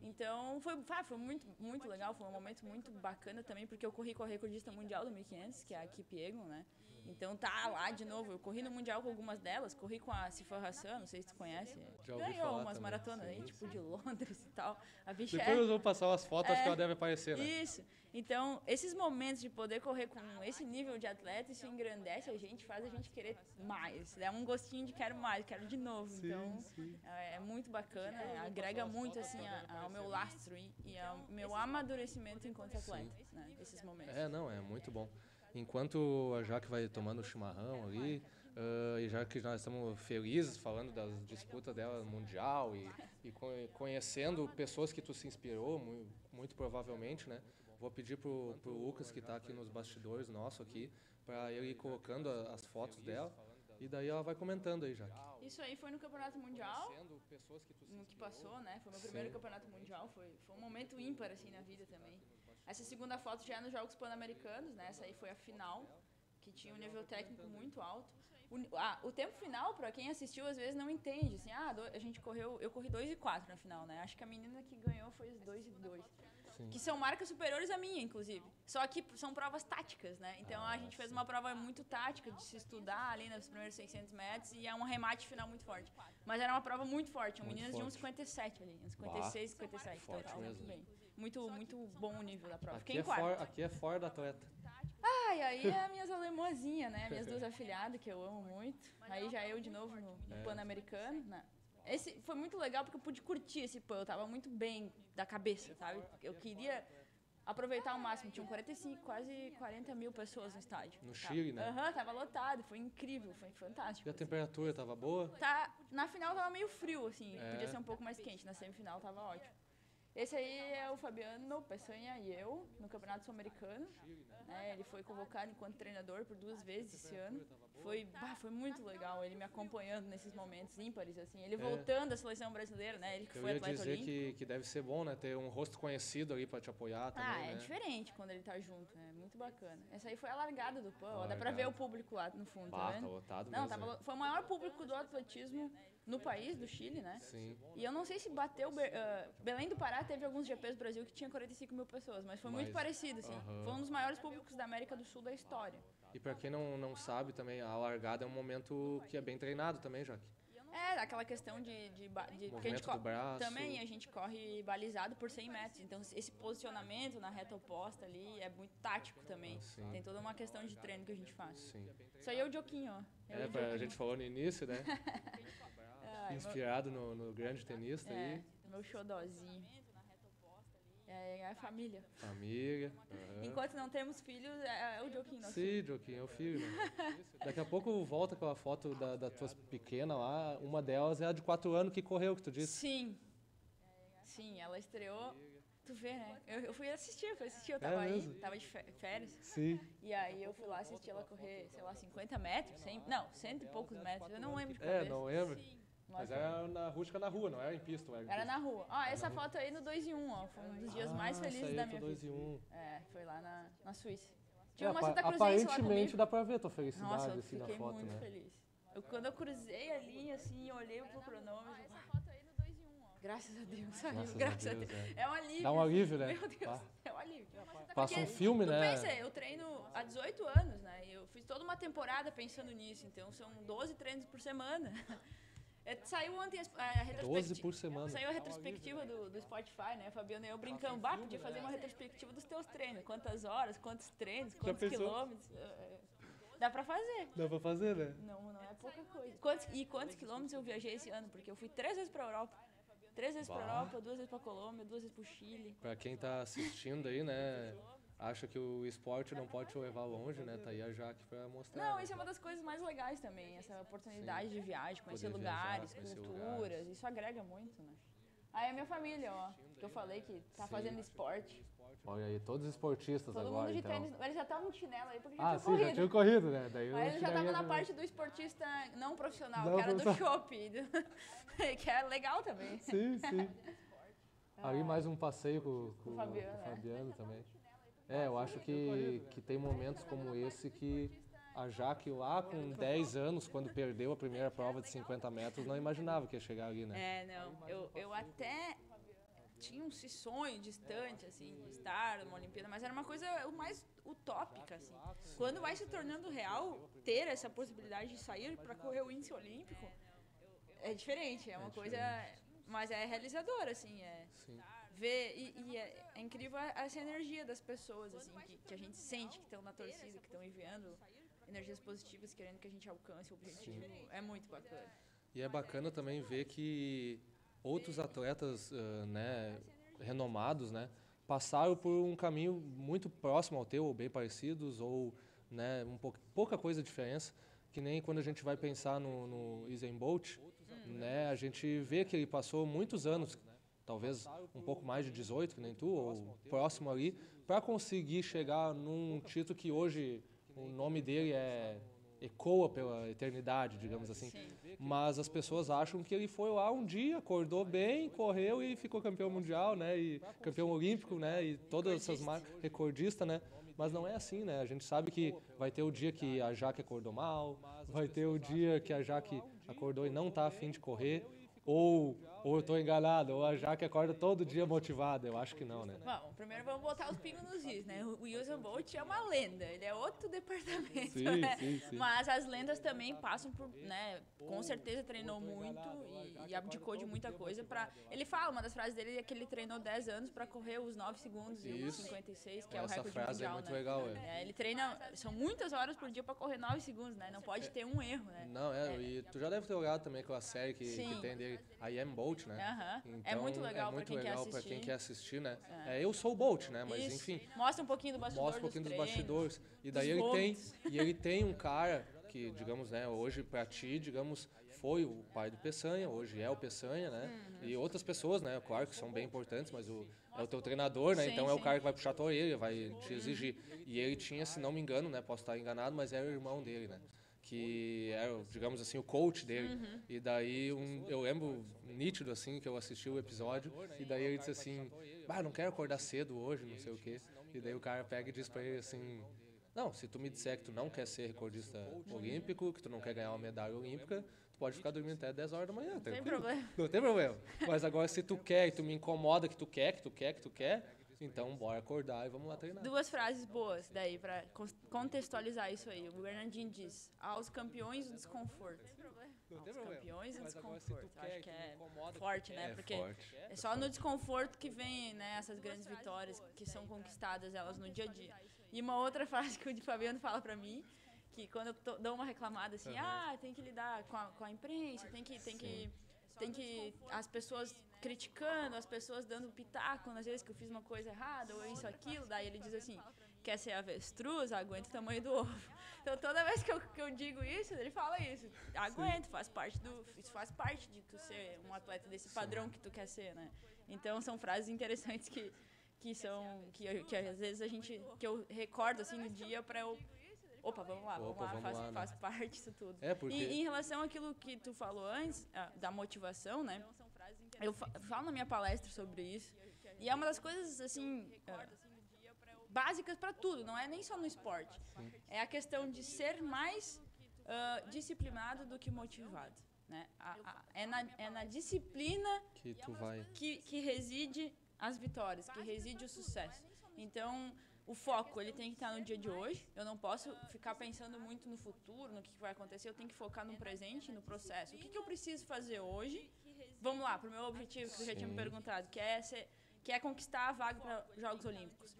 Então, foi muito, muito legal. Foi um momento muito bacana também, porque eu corri com a recordista mundial do 1.500, que é a Kip Egon, né? Então, tá lá de novo. Eu corri no Mundial com algumas delas. Corri com a Sifan Hassan, não sei se tu conhece. Ganhou umas maratonas aí, tipo de Londres e tal. A bicha Depois eu vou passar umas fotos, acho que ela deve aparecer, né? Isso. Então, esses momentos de poder correr com esse nível de atleta, isso engrandece a gente, faz a gente querer mais. É um gostinho de quero mais, quero de novo. Então, é muito bacana, agrega muito assim ao meu lastro e ao meu amadurecimento enquanto atleta, né, esses momentos. É muito bom. Enquanto a Jaque vai tomando o chimarrão ali, e já que nós estamos felizes falando das disputas dela mundial e conhecendo pessoas que tu se inspirou, muito provavelmente, né? Vou pedir pro Lucas, que está aqui nos bastidores nosso aqui, para ele ir colocando as fotos dela. E daí ela vai comentando aí, Jaque. Isso aí foi no Campeonato Mundial, Pessoas que tu no que passou, né? Foi meu Sim. primeiro Campeonato Mundial, foi um momento ímpar, assim, na vida também. Essa segunda foto já é nos Jogos Pan-Americanos, né? Essa aí foi a final, que tinha um nível técnico muito alto. O tempo final, pra quem assistiu, às vezes não entende, assim, eu corri 2:04 na final, né? Acho que a menina que ganhou foi 2:02. Sim. Que são marcas superiores à minha, inclusive. Só que são provas táticas, né? Então a gente fez uma prova muito tática de se estudar ali nos primeiros 600 metros e é um remate final muito forte. Mas era uma prova muito forte, Muito meninas de forte. uns 57 ali, uns 56, 57. Então Forte tava muito mesmo. bem. Muito bom o nível da prova. Aqui Fiquei em é, quarto. aqui é fora da atleta. Ai, aí é as minhas alemãzinhas, né? Minhas duas afilhadas, que eu amo muito. Aí já eu de novo no Pan-Americano, né? Esse foi muito legal porque eu pude curtir esse Pan. Eu tava muito bem da cabeça, sabe? Eu queria aproveitar ao máximo. Tinham 45, quase 40 mil pessoas no estádio. No Chile, né? Aham, tava lotado. Foi incrível, foi fantástico. E a temperatura tava boa? Na final tava meio frio, assim. É. Podia ser um pouco mais quente. Na semifinal tava ótimo. Esse aí é o Fabiano Peçanha e eu, no Campeonato Sul-Americano. Né? Ele foi convocado enquanto treinador por 2 vezes esse ano. Foi muito legal, ele me acompanhando nesses momentos ímpares, assim. Ele voltando à seleção brasileira, né? Ele que foi atleta olímpico. Eu ia dizer que deve ser bom, né? Ter um rosto conhecido ali pra te apoiar também, é né? diferente quando ele tá junto, é muito bacana. Essa aí foi a largada do PAN, ó, dá pra ver o público lá no fundo, tá Bah, vendo? tá lotado Não, mesmo. foi o maior público do atletismo no país, do Chile, né? Sim. E eu não sei se bateu... Belém do Pará teve alguns GPs do Brasil que tinha 45 mil pessoas, mas foi muito parecido, assim. Foi um dos maiores públicos da América do Sul da história. E pra quem não sabe também, a largada é um momento que é bem treinado também, Jaque. Aquela questão porque a gente do braço. também a gente corre balizado por 100 metros, então esse posicionamento na reta oposta ali é muito tático também. Sim. Tem toda uma questão de treino que a gente faz. Sim. Isso aí é o Joquinho, ó. A gente falou no início, né? Inspirado no grande tenista aí. Meu xodózinho. É a família. Família. Enquanto não temos filhos, é o Joquinho. Sim, Joquinho, é o filho, né? Daqui a pouco volta com a foto da tua pequena lá. Uma delas é a de 4 anos que correu, que tu disse. Sim, ela estreou. Tu vê, né? Eu fui assistir, eu tava aí, mesmo? tava de férias. Sim. E aí eu fui lá assistir ela correr, sei lá, 50 metros, 100 e poucos metros, eu não lembro de cabeça. Não lembro. Mas Nossa, era na rústica na rua, não era em pista. era na rua. Ó, essa foto aí no 2:1, ó, foi um dos dias mais felizes da minha vida. 2:1. Foi lá na Suíça. Tinha uma Santa Cruzense lá Aparentemente comigo. dá pra ver a tua felicidade Nossa, eu assim na fiquei foto, muito né? feliz. Quando eu cruzei a linha, assim, eu olhei pro cronômetro. Graças a Deus, saiu, graças a Deus. É. É um alívio. Dá um alívio, né? Meu Deus, é um alívio. Passa um Porque filme, tu né? pensa, eu treino há 18 anos, né? E eu fiz toda uma temporada pensando nisso, então são 12 treinos por semana. Saiu ontem a retrospectiva. 12 por semana. Saiu a retrospectiva do Spotify, né? Fabiano e eu brincando. Podia fazer uma retrospectiva dos teus treinos. Quantas horas, quantos treinos, quantos quilômetros. Dá pra fazer. Dá pra fazer, né? Não é pouca coisa. Quantos quilômetros eu viajei esse ano? Porque eu fui 3 vezes pra Europa. 3 vezes pra Europa, 2 vezes pra Colômbia, 2 vezes pro Chile. Pra quem tá assistindo aí, né? Acha que o esporte não pode te levar longe, né? Tá aí a Jaque pra mostrar. Não, né? isso é uma das coisas mais legais também. Essa oportunidade de viagem, conhecer Poder viajar, lugares, conhecer culturas. lugares. Isso agrega muito, né? Aí a minha família, ó. Que eu falei que tá fazendo esporte. Olha aí, todos esportistas Todo agora, mundo de então. tênis. Eles já estavam de chinelo aí porque já tinham Sim, corrido. já tinha corrido, né? Daí Aí ele já tava tiraria na também. parte do esportista não profissional, Não que era do profissional. shopping. Que é legal também. Sim. Ali mais um passeio com o Fabiano, Fabiano também. Eu acho que tem momentos como esse que a Jaque lá com 10 anos, quando perdeu a primeira prova de 50 metros, não imaginava que ia chegar ali, né? Não. Eu até tinha um sonho distante, assim, de estar numa Olimpíada, mas era uma coisa mais utópica, assim. Quando vai se tornando real, ter essa possibilidade de sair para correr o índice olímpico, é diferente, é uma coisa... Mas é realizador, assim, Sim. ver... E é incrível essa energia das pessoas, assim, que a gente sente que estão na torcida, que estão enviando energias positivas, querendo que a gente alcance o objetivo. Sim. É muito bacana. E é bacana também ver que outros atletas, né, renomados, né, passaram por um caminho muito próximo ao teu, ou bem parecidos, ou, né, pouca coisa de diferença, que nem quando a gente vai pensar no Usain Bolt, né, a gente vê que ele passou muitos anos, talvez um pouco mais de 18, que nem tu, ou próximo ali, para conseguir chegar num título que hoje o nome dele é ecoa pela eternidade, digamos assim. Sim. Mas as pessoas acham que ele foi lá um dia, acordou bem, correu e ficou campeão mundial, né? E campeão olímpico, né? E todas essas marcas, recordista, né? Mas não é assim, né? A gente sabe que vai ter o dia que a Jaque acordou mal, vai ter o dia que a Jaque acordou e não tá afim de correr, ou eu tô enganado, ou a Jaque acorda todo dia motivada. Eu acho que não, né? Bom, primeiro vamos botar os pingos nos is, né? O Usain Bolt é uma lenda, ele é outro departamento, Sim, né? sim. Mas as lendas também passam por, né? Com certeza treinou muito e abdicou de muita coisa pra... Ele fala, uma das frases dele é que ele treinou 10 anos pra correr os 9 segundos e os 56, que é o Essa recorde frase mundial, é muito né? legal, Ele treina, são muitas horas por dia pra correr 9 segundos, né? Não pode ter um erro, né? Não, e tu já deve ter olhado também aquela série que Sim. tem dele, I Am Bolt, né? Aham. Então, É muito legal é muito pra quem quer legal pra assistir. quem quer assistir, né? Eu sou o Bolt, né? Mas Isso. enfim, Mostra um pouquinho do bastidor mostra um pouquinho dos treinos. bastidores. E daí dos ele tem um cara que, digamos, né, hoje pra ti, digamos, foi o pai do Peçanha, hoje é o Peçanha, né? E outras pessoas, né, claro que são bem importantes, mas é o teu treinador, né? Sim, Então é o sim. cara que vai puxar a tua orelha, vai te exigir. E ele tinha, se não me engano, né, posso estar enganado, mas era o irmão dele, né? Que era, digamos assim, o coach dele. E daí eu lembro nítido assim que eu assisti o episódio e daí ele disse assim: "Bah, não quero acordar cedo hoje, não sei o quê". E daí o cara pega e diz pra ele assim: "Não, se tu me disser que tu não quer ser recordista olímpico, que tu não quer ganhar uma medalha olímpica, tu pode ficar dormindo até 10 horas da manhã, Não tem tranquilo. problema. Não tem problema. Mas agora se tu quer e tu me incomoda que tu quer, então bora acordar e vamos lá treinar". Duas frases boas daí pra contextualizar isso aí. O Bernardinho diz: aos campeões o desconforto. Aos campeões o desconforto. Acho que é forte, né? Porque forte. é só no desconforto que vem, né, essas grandes vitórias que são conquistadas elas no dia a dia. E uma outra frase que o Fabiano fala pra mim, que quando eu dou uma reclamada assim, tem que lidar com a imprensa, tem que as pessoas criticando, as pessoas dando pitaco, às vezes que eu fiz uma coisa errada ou isso, aquilo, daí ele diz assim: quer ser avestruz, aguenta o tamanho do ovo. Então toda vez que eu digo isso, ele fala isso: aguenta, isso faz parte de tu ser um atleta desse padrão que tu quer ser, né? Então são frases interessantes que às vezes que eu recordo assim no dia pra eu... Opa, vamos lá, faz parte disso tudo. Porque... E em relação àquilo que tu falou antes, da motivação, né? Eu falo na minha palestra sobre isso. E é uma das coisas, assim, básicas para tudo, não é nem só no esporte. É a questão de ser mais disciplinado do que motivado. Né? É na disciplina que tu vai... que reside as vitórias, que reside o sucesso. Então, o foco, ele tem que estar no dia de hoje. Eu não posso ficar pensando muito no futuro, no que vai acontecer. Eu tenho que focar no presente, no processo. O que eu preciso fazer hoje? Vamos lá, para o meu objetivo, que você já tinha me perguntado, que é conquistar a vaga para os Jogos Olímpicos.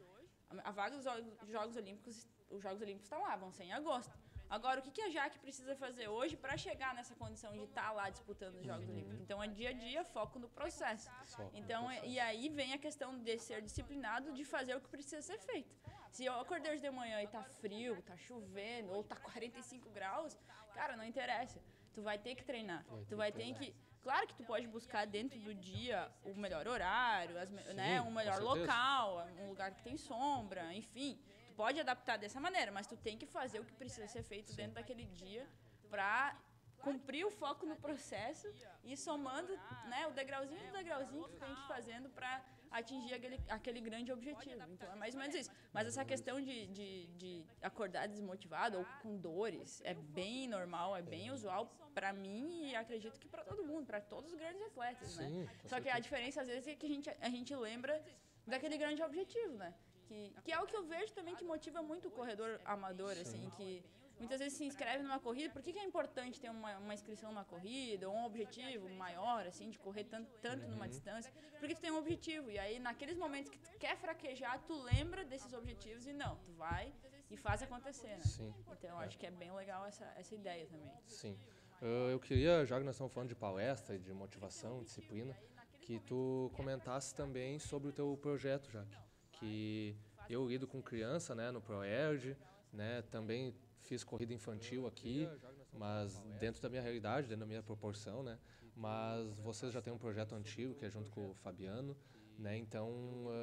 A vaga dos Jogos Olímpicos, os Jogos Olímpicos estão lá, vão ser em agosto. Agora, o que a Jaque precisa fazer hoje para chegar nessa condição de estar lá disputando os Jogos Olímpicos? Então, é dia a dia, foco no processo. Então, e aí vem a questão de ser disciplinado, de fazer o que precisa ser feito. Se eu acordei hoje de manhã e tá frio, tá chovendo, ou tá 45 graus, cara, não interessa. Tu vai ter que treinar. Tu vai ter que... Claro que tu pode buscar dentro do dia o melhor horário, né, um melhor local, um lugar que tem sombra, enfim. Tu pode adaptar dessa maneira, mas tu tem que fazer o que precisa ser feito dentro daquele dia para cumprir o foco no processo e somando, né, o degrauzinho que tu tem que ir fazendo para atingir aquele grande objetivo. Então é mais ou menos isso. Mas essa questão de acordar desmotivado ou com dores é bem normal, é bem usual para mim e acredito que para todo mundo, para todos os grandes atletas, né? Só que a diferença às vezes é que a gente lembra daquele grande objetivo, né? Que é o que eu vejo também que motiva muito o corredor amador, assim, que muitas vezes se inscreve numa corrida. Por que é importante ter uma inscrição numa corrida ou um objetivo maior, assim, de correr tanto numa distância? Porque tu tem um objetivo e aí naqueles momentos que tu quer fraquejar, tu lembra desses objetivos e não, tu vai e faz acontecer, né? Sim. Então eu acho que é bem legal essa ideia também. Sim. Eu queria, já que nós estamos falando de palestra, de motivação, disciplina, que tu comentasse também sobre o teu projeto, Jaque. Que eu lido com criança, né, no ProErd, né, também fiz corrida infantil aqui, mas dentro da minha realidade, dentro da minha proporção, né, mas vocês já têm um projeto antigo que é junto com o Fabiano né? Então,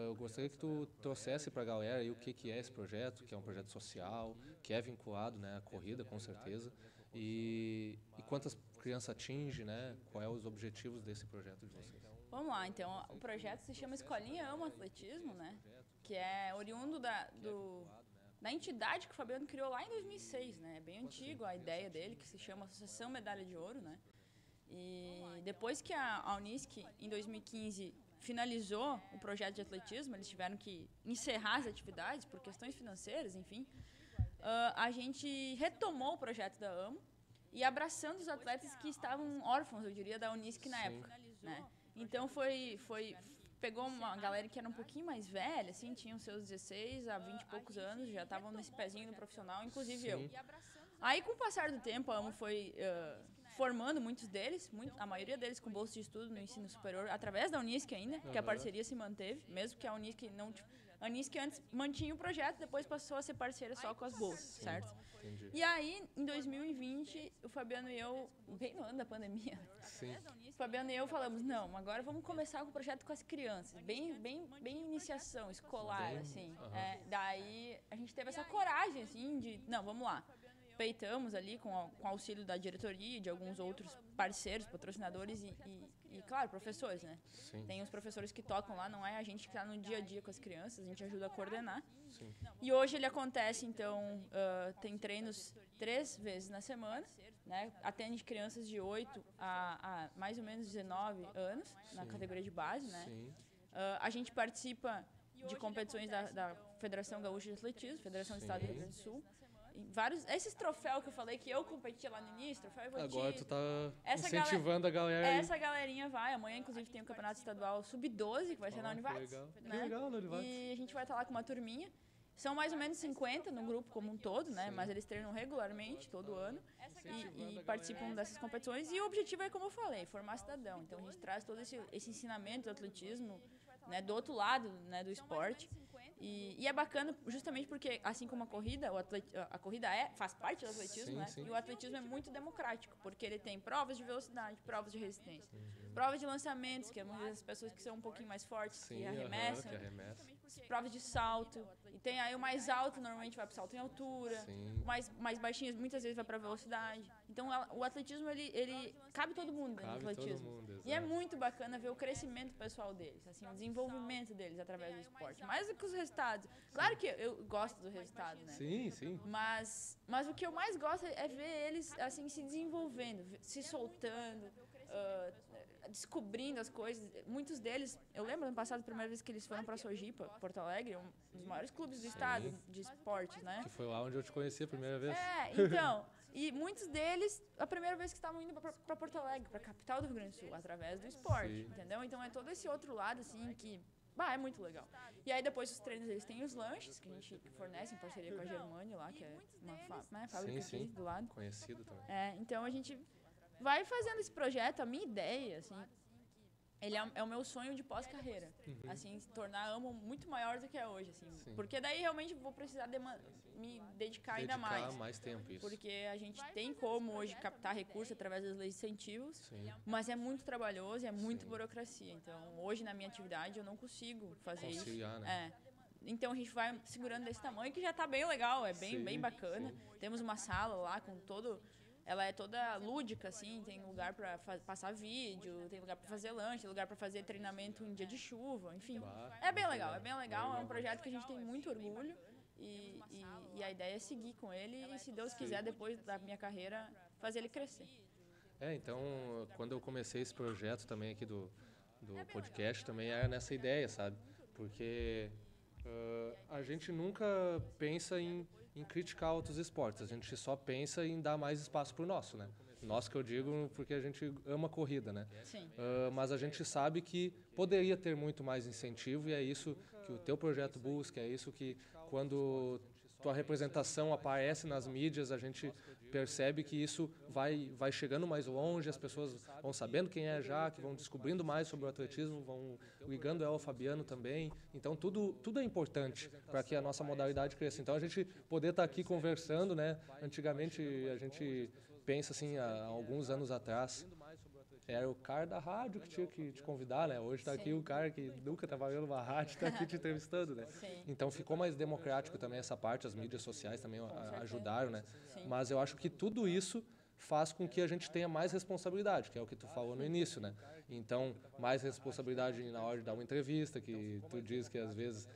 eu gostaria que tu trouxesse para a galera aí o que é esse projeto, que é um projeto social, que é vinculado, né, à corrida, com certeza, e quantas crianças atinge, né? Qual é os objetivos desse projeto de vocês? Vamos lá, então, o projeto se chama Escolinha Ama Atletismo, né? Que é oriundo da entidade que o Fabiano criou lá em 2006, né? É bem antigo a ideia dele, que se chama Associação Medalha de Ouro, né? E depois que a Unisc, em 2015, finalizou o projeto de atletismo, eles tiveram que encerrar as atividades por questões financeiras, enfim, a gente retomou o projeto da AMO e abraçando os atletas que estavam órfãos, eu diria, da Unisc na época, né? Então pegou uma galera que era um pouquinho mais velha, assim, tinham seus 16 a 20 e poucos anos, já estavam nesse pezinho no profissional, inclusive eu. Aí, com o passar do tempo, a AMO foi formando muitos deles, a maioria deles com bolsa de estudo no ensino superior, através da Unisc ainda, que a parceria se manteve, mesmo que a Unisc não... A Unisc antes mantinha o projeto, depois passou a ser parceira só com as bolsas, certo? Entendi. E aí, em 2020, o Fabiano e eu, bem no ano da pandemia, o Fabiano e eu falamos, não, agora vamos começar com o projeto com as crianças, bem iniciação escolar, assim. Daí, a gente teve essa coragem, assim, de, não, vamos lá. Peitamos ali com o auxílio da diretoria e de alguns outros parceiros, patrocinadores e claro, professores, né? Sim. Tem os professores que tocam lá, não é a gente que está no dia a dia com as crianças, a gente ajuda a coordenar. Sim. E hoje ele acontece, então, tem treinos 3 vezes na semana, né? Atende crianças de 8 a mais ou menos 19 anos, na categoria de base, né? Sim. A gente participa de competições da Federação Gaúcha de Atletismo, Federação do Estado do Rio Grande do Sul. Esses troféus que eu falei que eu competi lá no início, troféu Ivoti. Agora tu tá incentivando a galera aí. Essa galerinha vai. Amanhã, inclusive, tem o campeonato estadual sub-12, que vai ser na Univates. Legal. Né? Que legal, na Univates. E a gente vai estar lá com uma turminha. São mais ou menos 50 no grupo como um todo, né? Mas eles treinam regularmente, todo ano. E participam dessas competições. E o objetivo é, como eu falei, formar cidadão. Então, a gente traz todo esse ensinamento do atletismo, né, do outro lado, né, do esporte. E é bacana justamente porque, assim como a corrida, a corrida faz parte do atletismo, né? Sim. E o atletismo é muito democrático, porque ele tem provas de velocidade, provas de resistência, provas de lançamentos, que é muitas das pessoas que são um pouquinho mais fortes, que arremessam, provas de salto, e tem aí o mais alto, normalmente vai para salto em altura, o mais baixinho muitas vezes vai para velocidade. Então o atletismo, ele cabe todo mundo dentro do atletismo. E é muito bacana ver o crescimento pessoal deles, assim, o desenvolvimento deles através do esporte, mais do que os resultados. Claro que eu gosto do resultado, né? Sim. Mas o que eu mais gosto é ver eles, assim, se desenvolvendo, se soltando, descobrindo as coisas. Muitos deles, eu lembro ano passado, a primeira vez que eles foram para Sojipa, Porto Alegre, um dos maiores clubes do estado de esportes, né? Que foi lá onde eu te conheci a primeira vez. Então, e muitos deles, a primeira vez que estavam indo para Porto Alegre, para a capital do Rio Grande do Sul, através do esporte, entendeu? Então é todo esse outro lado, assim, que... é muito legal. E aí depois os treinos, eles têm os lanches, que a gente fornece em parceria com a Germânia lá, que é uma fábrica aqui do lado. Conhecido também. Então a gente vai fazendo esse projeto, a minha ideia, assim, ele é o meu sonho de pós-carreira, assim, se tornar a AMO muito maior do que é hoje, assim, porque daí realmente vou precisar me dedicar ainda mais tempo, isso. Porque a gente tem como hoje captar recursos através das leis de incentivos, mas é muito trabalhoso, é muito burocracia, então hoje na minha atividade eu não consigo fazer isso. Né? Então a gente vai segurando desse tamanho, que já está bem legal, é bem bacana. Temos uma sala lá com ela é toda lúdica, assim, tem lugar para passar vídeo, tem lugar para fazer lanche, lugar para fazer treinamento em dia de chuva, enfim. É bem legal, é um projeto que a gente tem muito orgulho e a ideia é seguir com ele e, se Deus quiser, depois da minha carreira, fazer ele crescer. Então, quando eu comecei esse projeto também aqui do podcast, também era nessa ideia, sabe? Porque a gente nunca pensa em criticar outros esportes, a gente só pensa em dar mais espaço pro nosso, né? Nosso que eu digo porque a gente ama a corrida, né? Sim. Mas a gente sabe que poderia ter muito mais incentivo e é isso que o teu projeto busca, é isso que quando tua representação aparece nas mídias, a gente percebe que isso vai chegando mais longe, as pessoas vão sabendo quem é Jaque, vão descobrindo mais sobre o atletismo, vão ligando ela ao Fabiano também. Então tudo é importante para que a nossa modalidade cresça. Então a gente poder estar aqui conversando, né? Antigamente a gente pensa assim, há alguns anos atrás, era o cara da rádio que tinha que te convidar, né? Hoje está aqui o cara que nunca trabalhou numa rádio, está aqui te entrevistando, né? Sim. Então ficou mais democrático também essa parte, as mídias sociais também ajudaram, né? Sim. Mas eu acho que tudo isso faz com que a gente tenha mais responsabilidade, que é o que tu falou no início, né? Então, mais responsabilidade na hora de dar uma entrevista, que tu diz que às vezes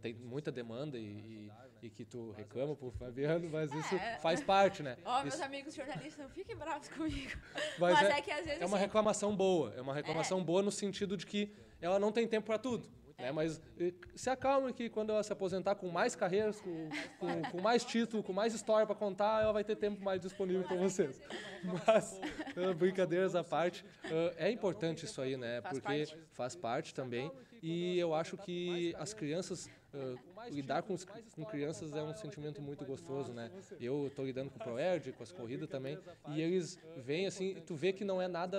tem muita demanda e que tu reclama pro Fabiano, mas isso faz parte, né? Ó, meus Isso, amigos jornalistas, não fiquem bravos comigo. mas Mas é que às vezes... é uma assim, reclamação boa, é uma reclamação boa no sentido de que ela não tem tempo para tudo. Né? Mas se acalme que quando ela se aposentar com mais carreiras, com mais título, com mais história para contar, ela vai ter tempo mais disponível para vocês. Mas, brincadeiras à parte, é importante isso aí, né? Porque faz parte também. E eu acho que as crianças, lidar com crianças é um sentimento muito gostoso, né? Eu estou lidando com o ProErd, com as corridas também, e eles vêm assim, tu vê que não é nada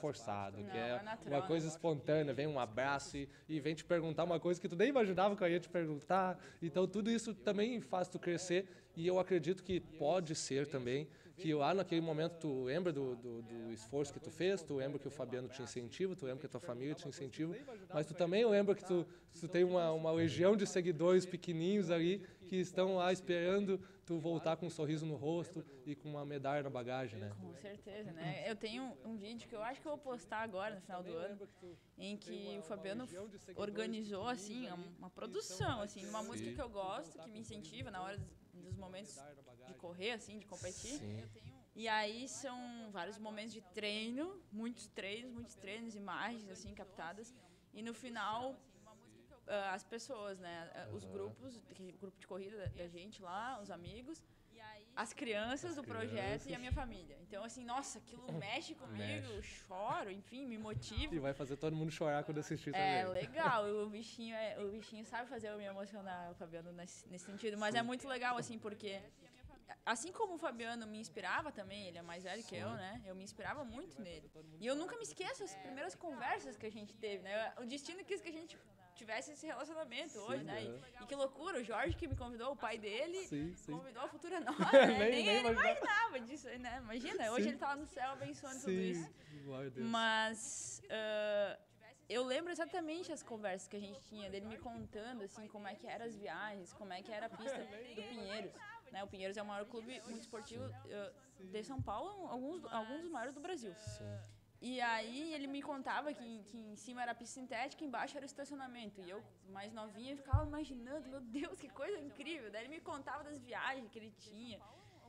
forçado, que é uma coisa espontânea, vem um abraço e vem te perguntar uma coisa que tu nem imaginava que eu ia te perguntar. Então tudo isso também faz tu crescer, e eu acredito que pode ser também que lá naquele momento tu lembra do esforço que tu fez, tu lembra que o Fabiano te incentiva, tu lembra que a tua família te incentiva, mas tu também lembra que tu tem uma legião de seguidores pequenininhos ali que estão lá esperando tu voltar com um sorriso no rosto e com uma medalha na bagagem, né? Com certeza, né? Eu tenho um vídeo que eu acho que eu vou postar agora, no final do ano, em que o Fabiano organizou, assim, uma produção, assim, uma música que eu gosto, que me incentiva na hora dos momentos de correr, assim, de competir. Sim. E aí são vários momentos de treino, muitos treinos, imagens, assim, captadas. E no final, as pessoas, né? Os grupos, o grupo de corrida da gente lá, os amigos, as crianças do projeto e a minha família. Então, assim, nossa, aquilo mexe comigo, eu choro, enfim, me motiva. E vai fazer todo mundo chorar quando assistir também. É legal, o bichinho sabe fazer eu me emocionar, o Fabiano, nesse sentido. Mas é muito legal, assim, porque assim como o Fabiano me inspirava também, ele é mais velho que eu, né? Eu me inspirava muito nele. E eu nunca me esqueço as primeiras conversas que a gente teve, né? O destino quis que a gente tivesse esse relacionamento hoje, né? E que loucura, o Jorge que me convidou, o pai dele, convidou a futura nora, né? nem ele imaginava disso, né? Imagina, hoje ele tá lá no céu abençoando tudo isso. Mas eu lembro exatamente as conversas que a gente tinha, dele me contando, assim, como é que eram as viagens, como é que era a pista do Pinheiros. Né? O Pinheiros é o maior clube muito esportivo de São Paulo, alguns dos maiores do Brasil. Sim. E aí ele me contava que em cima era a pista sintética e embaixo era o estacionamento. E eu, mais novinha, ficava imaginando, meu Deus, que coisa incrível. Daí ele me contava das viagens que ele tinha.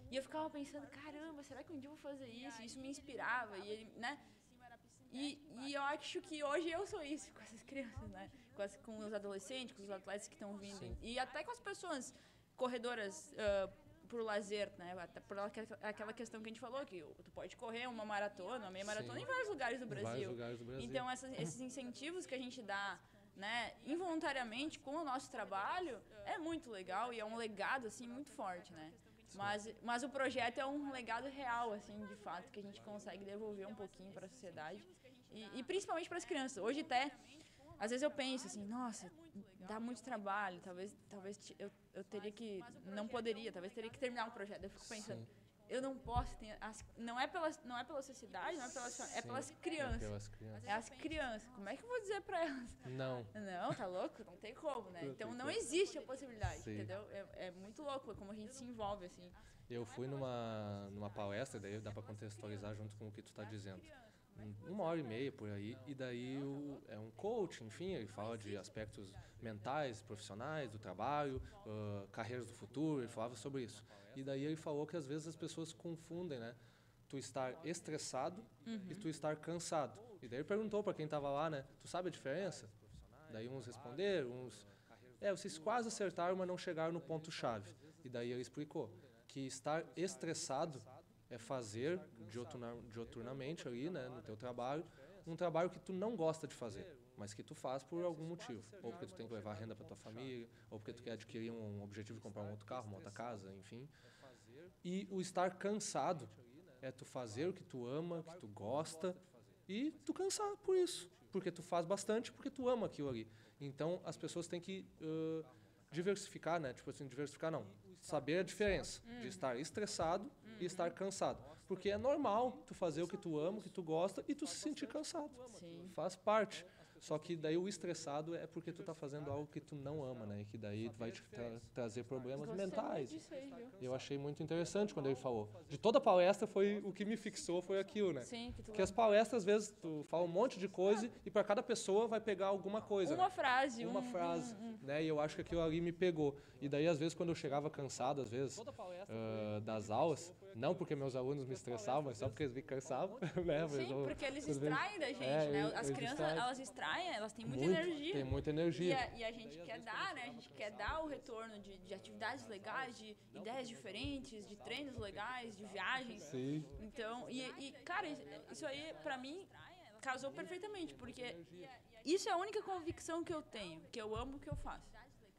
E eu ficava pensando, caramba, será que um dia eu vou fazer isso? E isso me inspirava. E ele, né? E eu acho que hoje eu sou isso com essas crianças, né? Com os adolescentes, com os atletas que estão vindo. Sim. E até com as pessoas corredoras por lazer, né? Até por aquela questão que a gente falou, que tu pode correr uma maratona, uma meia maratona em vários lugares do Brasil. Vários lugares do Brasil. Então, esses incentivos que a gente dá, né, involuntariamente com o nosso trabalho, é muito legal e é um legado, assim, muito forte, né? Mas o projeto é um legado real, assim, de fato, que a gente consegue devolver um pouquinho para a sociedade e principalmente para as crianças. Hoje até, às vezes eu penso assim, nossa, dá muito trabalho, talvez eu teria que, não poderia, talvez teria que terminar um projeto. Eu fico pensando, eu não posso, não é pela sociedade, não é pelas, é pelas crianças. É as crianças. Como é que eu vou dizer para elas? Não, tá louco? Não tem como, né? Então não existe a possibilidade, entendeu? É muito louco como a gente se envolve, assim. Eu fui numa palestra, daí dá para contextualizar junto com o que tu está dizendo. 1h30 por aí, e daí é um coach, enfim, ele fala de aspectos mentais, profissionais, do trabalho, carreiras do futuro, ele falava sobre isso. E daí ele falou que às vezes as pessoas confundem, né? Tu estar estressado e tu estar cansado. E daí ele perguntou para quem estava lá, né? Tu sabe a diferença? Daí uns responderam, vocês quase acertaram, mas não chegaram no ponto-chave. E daí ele explicou que estar estressado é fazer dioturnamente ali, né, no teu trabalho, um trabalho que tu não gosta de fazer, mas que tu faz por algum motivo. Ou porque tu tem que levar renda para tua família, ou porque tu quer adquirir um objetivo de comprar um outro carro, uma outra casa, enfim. E o estar cansado é tu fazer o que tu ama, que tu gosta, e tu cansar por isso. Porque tu faz bastante, porque tu ama aquilo ali. Então, as pessoas têm que diversificar, né? Tipo assim, diversificar não. Saber a diferença de estar estressado e estar cansado. Porque é normal tu fazer o que tu ama, o que tu gosta e tu se sentir cansado. Sim. Faz parte. Só que daí o estressado é porque tu tá fazendo algo que tu não ama, né? E que daí vai te trazer problemas mentais. Disso aí, viu? Eu achei muito interessante quando ele falou. De toda a palestra, foi o que me fixou foi aquilo, né? Sim, Porque as palestras, às vezes, tu fala um monte de coisa e para cada pessoa vai pegar alguma coisa. Uma né? frase. Uma frase, né? E eu acho que aquilo ali me pegou. E daí, às vezes, quando eu chegava cansado, às vezes, das aulas, não porque meus alunos me estressavam, mas só porque eles me cansavam, né? Sim, porque eles às vezes- distraem da gente, né? As eles crianças, distraem. elas distraem, elas têm muita Muito, energia. tem muita energia. E a gente quer dar, né? A gente quer dar o retorno de atividades legais, de ideias diferentes, de treinos legais, de viagens. Sim. Então, cara, isso aí pra mim casou perfeitamente, porque isso é a única convicção que eu tenho, que eu amo o que eu faço.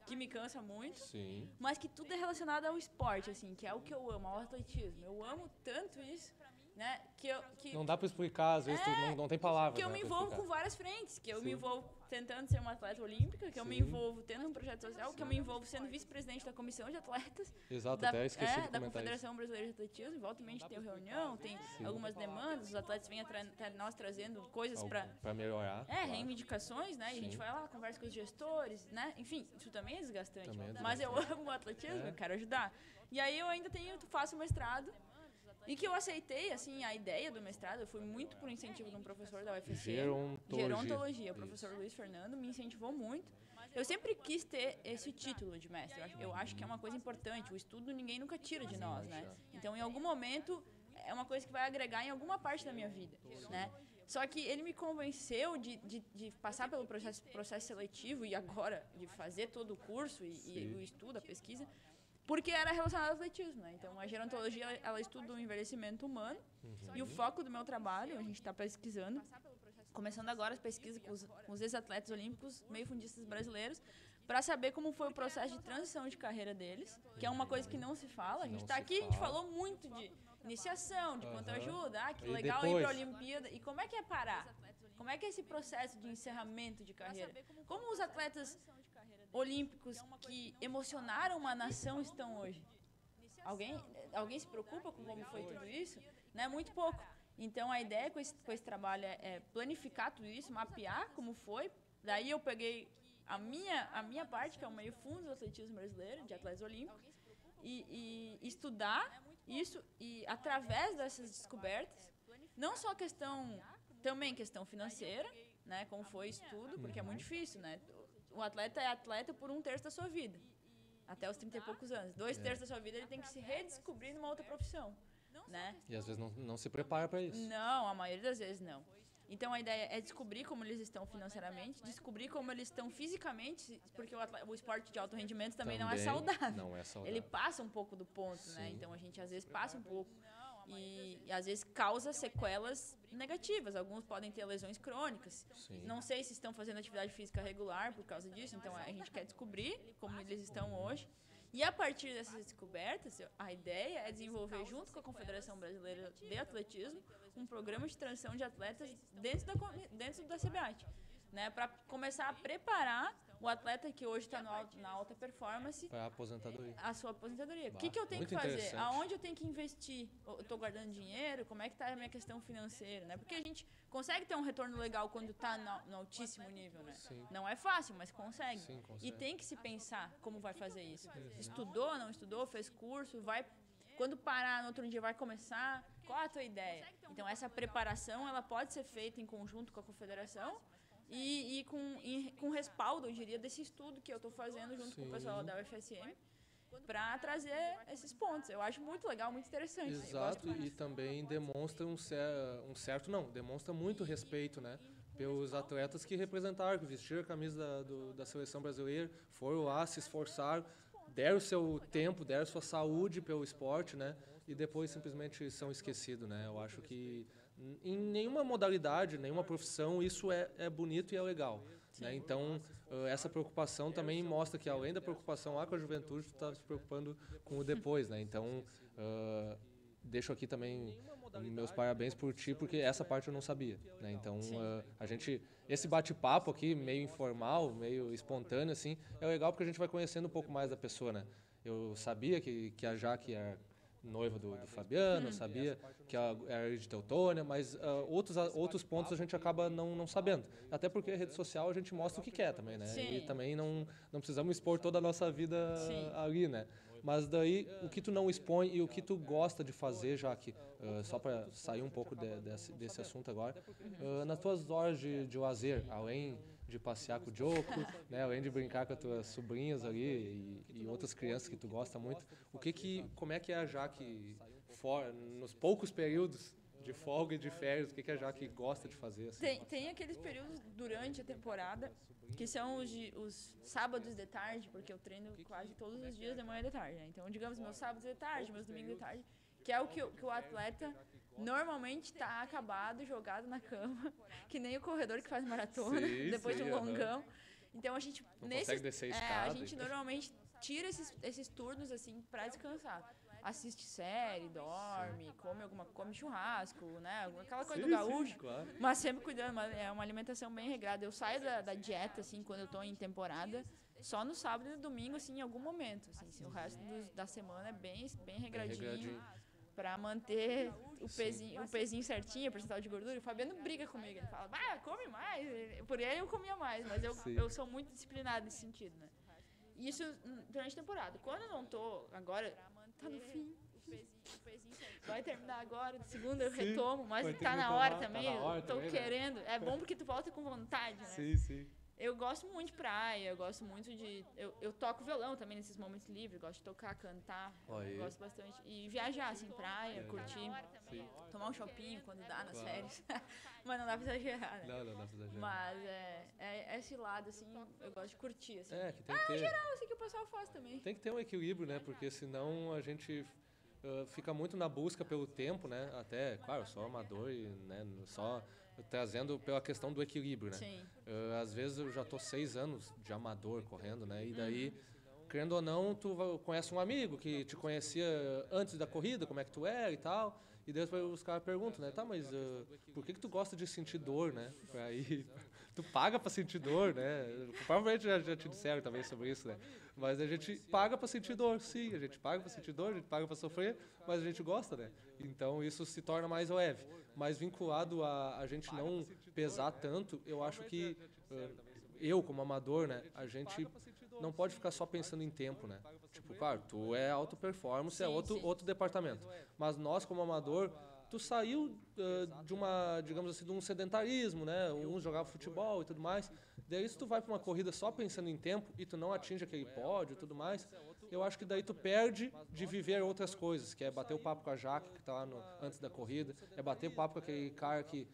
Que me cansa muito, Sim. mas que tudo é relacionado ao esporte, assim, que é o que eu amo, ao atletismo. Eu amo tanto isso, né? Não dá pra explicar, às vezes tu não tem palavras. Que eu né, me pra envolvo explicar. com várias frentes, que eu Sim. me envolvo tentando ser uma atleta olímpica, que eu me Sim. envolvo tendo um projeto social, que eu me envolvo sendo vice-presidente da comissão de atletas. Exato, até esqueci de Da comentar isso. Confederação Brasileira de Atletismo. Volta e meia a gente tem reunião, tem algumas demandas, os atletas vêm até nós trazendo coisas Pra melhorar. claro. reivindicações, né? E a gente Sim. vai lá, conversa com os gestores, né? Enfim, isso também é desgastante. Também é Mas eu desgastante. amo o atletismo, É. eu quero ajudar. E aí eu ainda faço mestrado. E que eu aceitei, assim, a ideia do mestrado, eu fui muito por incentivo de um professor da UFC. Gerontologia. O professor Luiz Fernando me incentivou muito. Eu sempre quis ter esse título de mestre. Eu acho que é uma coisa importante. O estudo ninguém nunca tira de nós, né? Então, em algum momento, é uma coisa que vai agregar em alguma parte da minha vida, né? Só que ele me convenceu de passar pelo processo seletivo e agora de fazer todo o curso e o estudo, a pesquisa, porque era relacionado ao atletismo, né? Então, a gerontologia, ela estuda o envelhecimento humano e o foco do meu trabalho, a gente está pesquisando, começando agora as pesquisas com os ex-atletas olímpicos, meio-fundistas brasileiros, para saber como foi o processo de transição de carreira deles, que é uma coisa que não se fala. A gente está aqui, a gente falou muito de iniciação, de quanto ajuda, que E legal depois? ir para a Olimpíada. E como é que é parar? Como é que é esse processo de encerramento de carreira? Como os atletas olímpicos que emocionaram uma nação estão hoje? Alguém se preocupa com como foi tudo isso? Né? Muito pouco. Então, a ideia com esse trabalho é planificar tudo isso, mapear como foi. Daí eu peguei a minha parte, que é o meio fundo do atletismo brasileiro, de atletas olímpicos, e estudar isso, e através dessas descobertas, não só também questão financeira, né, como foi isso tudo, porque é muito difícil, né? O atleta é atleta por 1/3 da sua vida, até os 30 e poucos anos. 2/3 da sua vida ele tem que se redescobrir numa outra profissão, né? E às vezes não se prepara para isso. Não, a maioria das vezes não. Então a ideia é descobrir como eles estão financeiramente, descobrir como eles estão fisicamente, porque o esporte de alto rendimento também não é saudável. Não é saudável. Ele passa um pouco do ponto, né? Então a gente às vezes passa um pouco e às vezes causa sequelas negativas. Alguns podem ter lesões crônicas. Sim. Não sei se estão fazendo atividade física regular por causa disso, então a gente quer descobrir como eles estão hoje. E a partir dessas descobertas, a ideia é desenvolver, junto com a Confederação Brasileira de Atletismo, um programa de transição de atletas dentro da CBAT, né, para começar a preparar o atleta que hoje está na alta performance Para a aposentadoria. a sua aposentadoria. O que eu tenho muito que fazer? interessante. Aonde eu tenho que investir? Eu estou guardando dinheiro? Como é que está a minha questão financeira? Né? Porque a gente consegue ter um retorno legal quando está no altíssimo nível, né? Sim. Não é fácil, mas consegue. Sim, E consegue. tem que se pensar como vai fazer isso. Estudou, não estudou, fez curso, vai... Quando parar no outro dia vai começar, qual a tua ideia? Então essa preparação ela pode ser feita em conjunto com a confederação e com respaldo, eu diria, desse estudo que eu estou fazendo junto com o pessoal da UFSM para trazer esses pontos. Eu acho muito legal, muito interessante. Exato, e também demonstra demonstra muito respeito, né? Pelos atletas que representaram, que vestiram a camisa da seleção brasileira, foram lá, se esforçaram, deram o seu tempo, deram sua saúde pelo esporte, né? E depois simplesmente são esquecidos, né? Eu acho que em nenhuma modalidade, nenhuma profissão, isso é bonito e é legal. Né? Então, essa preocupação também mostra que, além da preocupação lá com a juventude, tu está se preocupando com o depois. Né? Então, deixo aqui também meus parabéns por ti, porque essa parte eu não sabia. Né? Então, esse bate-papo aqui, meio informal, meio espontâneo, assim, é legal porque a gente vai conhecendo um pouco mais da pessoa. Né? Eu sabia que a Jaque noiva do Fabiano, sabia que era de Teutônia, mas outros pontos a gente acaba não sabendo. Até porque a rede social a gente mostra o que quer também, né? Sim. E também não precisamos expor toda a nossa vida ali, né? Mas daí, o que tu não expõe e o que tu gosta de fazer, já que, só para sair um pouco desse assunto agora, nas tuas horas de lazer, além de passear com o Joko, né, além de brincar com as tuas sobrinhas ali e outras crianças que tu gosta muito, como é que é a Jaque nos poucos períodos de folga e de férias, o que a Jaque gosta de fazer? Assim? Tem aqueles períodos durante a temporada que são os sábados de tarde, porque eu treino quase todos os dias de manhã e de tarde, né? Então, digamos, meus sábados de tarde, meus domingos de tarde, que é o que o atleta normalmente está acabado, jogado na cama, que nem o corredor que faz maratona, depois de um longão. Então, a gente, a gente normalmente tira esses turnos, assim, para descansar. Assiste série, dorme, come churrasco, né? Aquela coisa do gaúcho. Claro. Mas sempre cuidando, é uma alimentação bem regrada. Eu saio da dieta, assim, quando eu tô em temporada, só no sábado e no domingo, assim, em algum momento. Assim, o resto da semana é bem regradinho. Pra manter o pezinho certinho, a percentual de gordura. O Fabiano briga comigo, ele fala, come mais. Por ele eu comia mais, mas eu sou muito disciplinada nesse sentido, né? Isso durante a temporada. Quando eu não tô, agora tá no fim. Vai terminar agora, de segunda eu retomo, mas tá na hora também, eu tô querendo. É bom porque tu volta com vontade, né? Sim. Eu gosto muito de praia, eu gosto muito de... Eu toco violão também nesses momentos livres, gosto de tocar, cantar, gosto bastante. E viajar, assim, praia, curtir, tomar um shopping quando dá nas férias. Mas não dá pra exagerar, né? Não dá pra exagerar. Mas esse lado, assim, eu gosto de curtir, assim. Que tem que ter... em geral, assim, que o pessoal faz também. Tem que ter um equilíbrio, né? Porque senão a gente... fica muito na busca pelo tempo, né? Até, claro, só amador e, né, só trazendo pela questão do equilíbrio, né? Sim. Às vezes eu já tô 6 anos de amador correndo, né? E daí, querendo ou não, tu conhece um amigo que te conhecia antes da corrida, como é que tu era e tal. E daí os caras perguntam, né? Tá, mas por que tu gosta de sentir dor, né? Aí, tu paga pra sentir dor, né? Provavelmente já te disseram também sobre isso, né? Mas a gente paga pra sentir dor, sim. A gente paga pra sentir dor, a gente paga pra sofrer, mas a gente gosta, né? Então isso se torna mais leve. Mas vinculado a gente não pesar tanto, eu acho que eu, como amador, né? A gente não pode ficar só pensando em tempo, né? Tipo, claro, tu é alto performance, é outro departamento. Mas nós, como amador, tu saiu de uma, digamos assim, de um sedentarismo, né? Uns jogavam futebol e tudo mais. Daí se tu vai para uma corrida só pensando em tempo e tu não atinge aquele pódio e tudo mais, eu acho que daí tu perde de viver outras coisas, que é bater o papo com a Jaque, que tá lá antes da corrida, é bater o papo com aquele cara que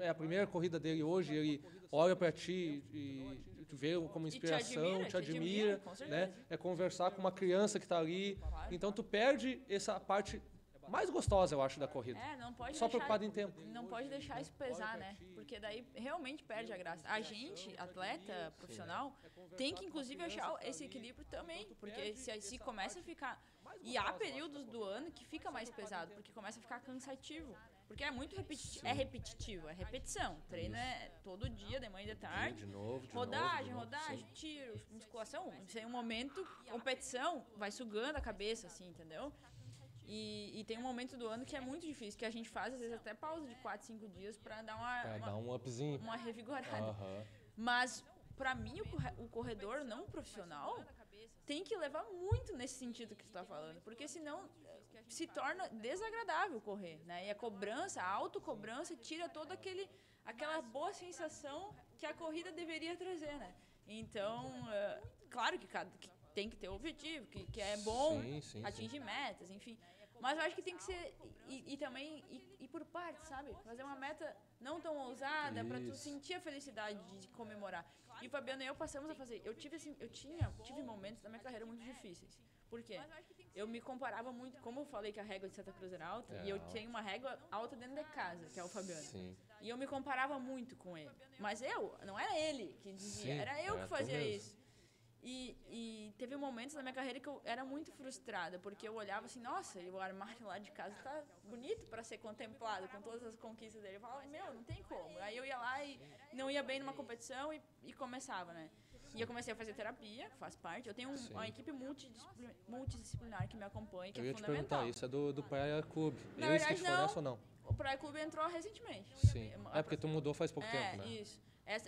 é a primeira corrida dele hoje, ele olha para ti e tu vê como inspiração, te admira, né? É conversar com uma criança que tá ali. Então tu perde essa parte mais gostosa, eu acho, da corrida. Não pode só preocupado em tempo. Não pode deixar isso pesar, né? Porque daí realmente perde a graça. A gente, atleta profissional, tem que inclusive achar esse equilíbrio também, porque se começa a ficar... E há períodos do ano que fica mais pesado, porque começa a ficar cansativo. Porque é muito repetitivo, é repetição. Treino é todo dia, de manhã e de tarde. De novo, rodagem, tiro, musculação. Sem um momento, competição, vai sugando a cabeça, assim, entendeu? E tem um momento do ano que é muito difícil, que a gente faz, às vezes, até pausa de 4, 5 dias pra dar um upzinho. Uma revigorada. Mas, pra mim, o corredor não profissional tem que levar muito nesse sentido que tu tá falando, porque senão se torna desagradável correr, né? E a cobrança, a autocobrança tira toda aquela boa sensação que a corrida deveria trazer, né? Então, claro que tem que ter objetivo, que é bom atingir metas, enfim. Mas eu acho que tem que ser, e também ir por partes, sabe? Fazer uma meta não tão ousada para tu sentir a felicidade de comemorar. E o Fabiano e eu passamos a fazer. Eu tive momentos da minha carreira muito difíceis. Por quê? Eu me comparava muito, como eu falei que a régua de Santa Cruz era alta, e eu tenho uma régua alta dentro de casa, que é o Fabiano. Sim. E eu me comparava muito com ele. Mas não era ele que dizia, era eu que fazia isso. E teve momentos na minha carreira que eu era muito frustrada, porque eu olhava assim, nossa, e o armário lá de casa tá bonito para ser contemplado, com todas as conquistas dele. Eu falava, não tem como. Aí eu ia lá e não ia bem numa competição e começava, né? E eu comecei a fazer terapia, faz parte. Eu tenho uma equipe multidisciplinar que me acompanha, que Eu ia é te fundamental. perguntar, isso é do Praia Clube. Na Eles que verdade, te fornecem ou não? O Praia Clube entrou recentemente. Sim. É porque tu mudou faz pouco tempo, né? Isso.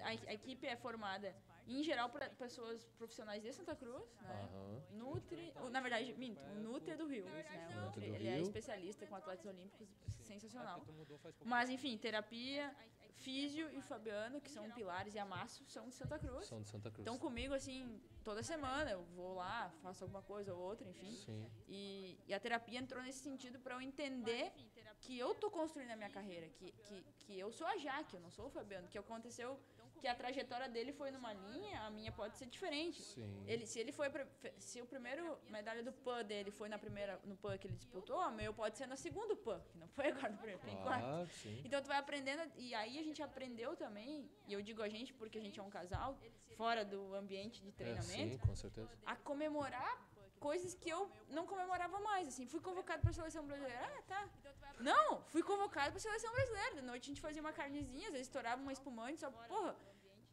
A equipe é formada, em geral, para pessoas profissionais de Santa Cruz, né? Nutri, na verdade, minto, o Nutri é do Rio, né? O Nutri, ele é especialista com atletas olímpicos, sensacional. Mas, enfim, terapia, Físio e Fabiano, que são pilares, e Amasso, são de Santa Cruz. São de Santa Cruz. Estão comigo, assim, toda semana. Eu vou lá, faço alguma coisa ou outra, enfim. Sim. E a terapia entrou nesse sentido para eu entender que eu tô construindo a minha carreira, que eu sou a Jaque, eu não sou o Fabiano, que aconteceu que a trajetória dele foi numa linha, a minha pode ser diferente. Sim. Se o primeiro medalha do PAN dele foi no PAN que ele disputou, a meu pode ser no segundo PAN, que não foi agora no primeiro, tem quarto. Sim. Então tu vai aprendendo, e aí a gente aprendeu também, e eu digo a gente porque a gente é um casal, fora do ambiente de treinamento, Sim, com certeza. a comemorar coisas que eu não comemorava mais, assim. Fui convocado para a seleção brasileira. Tá. Não, fui convocado para a seleção brasileira. De noite a gente fazia uma carnezinha, às vezes estourava uma espumante, só, porra,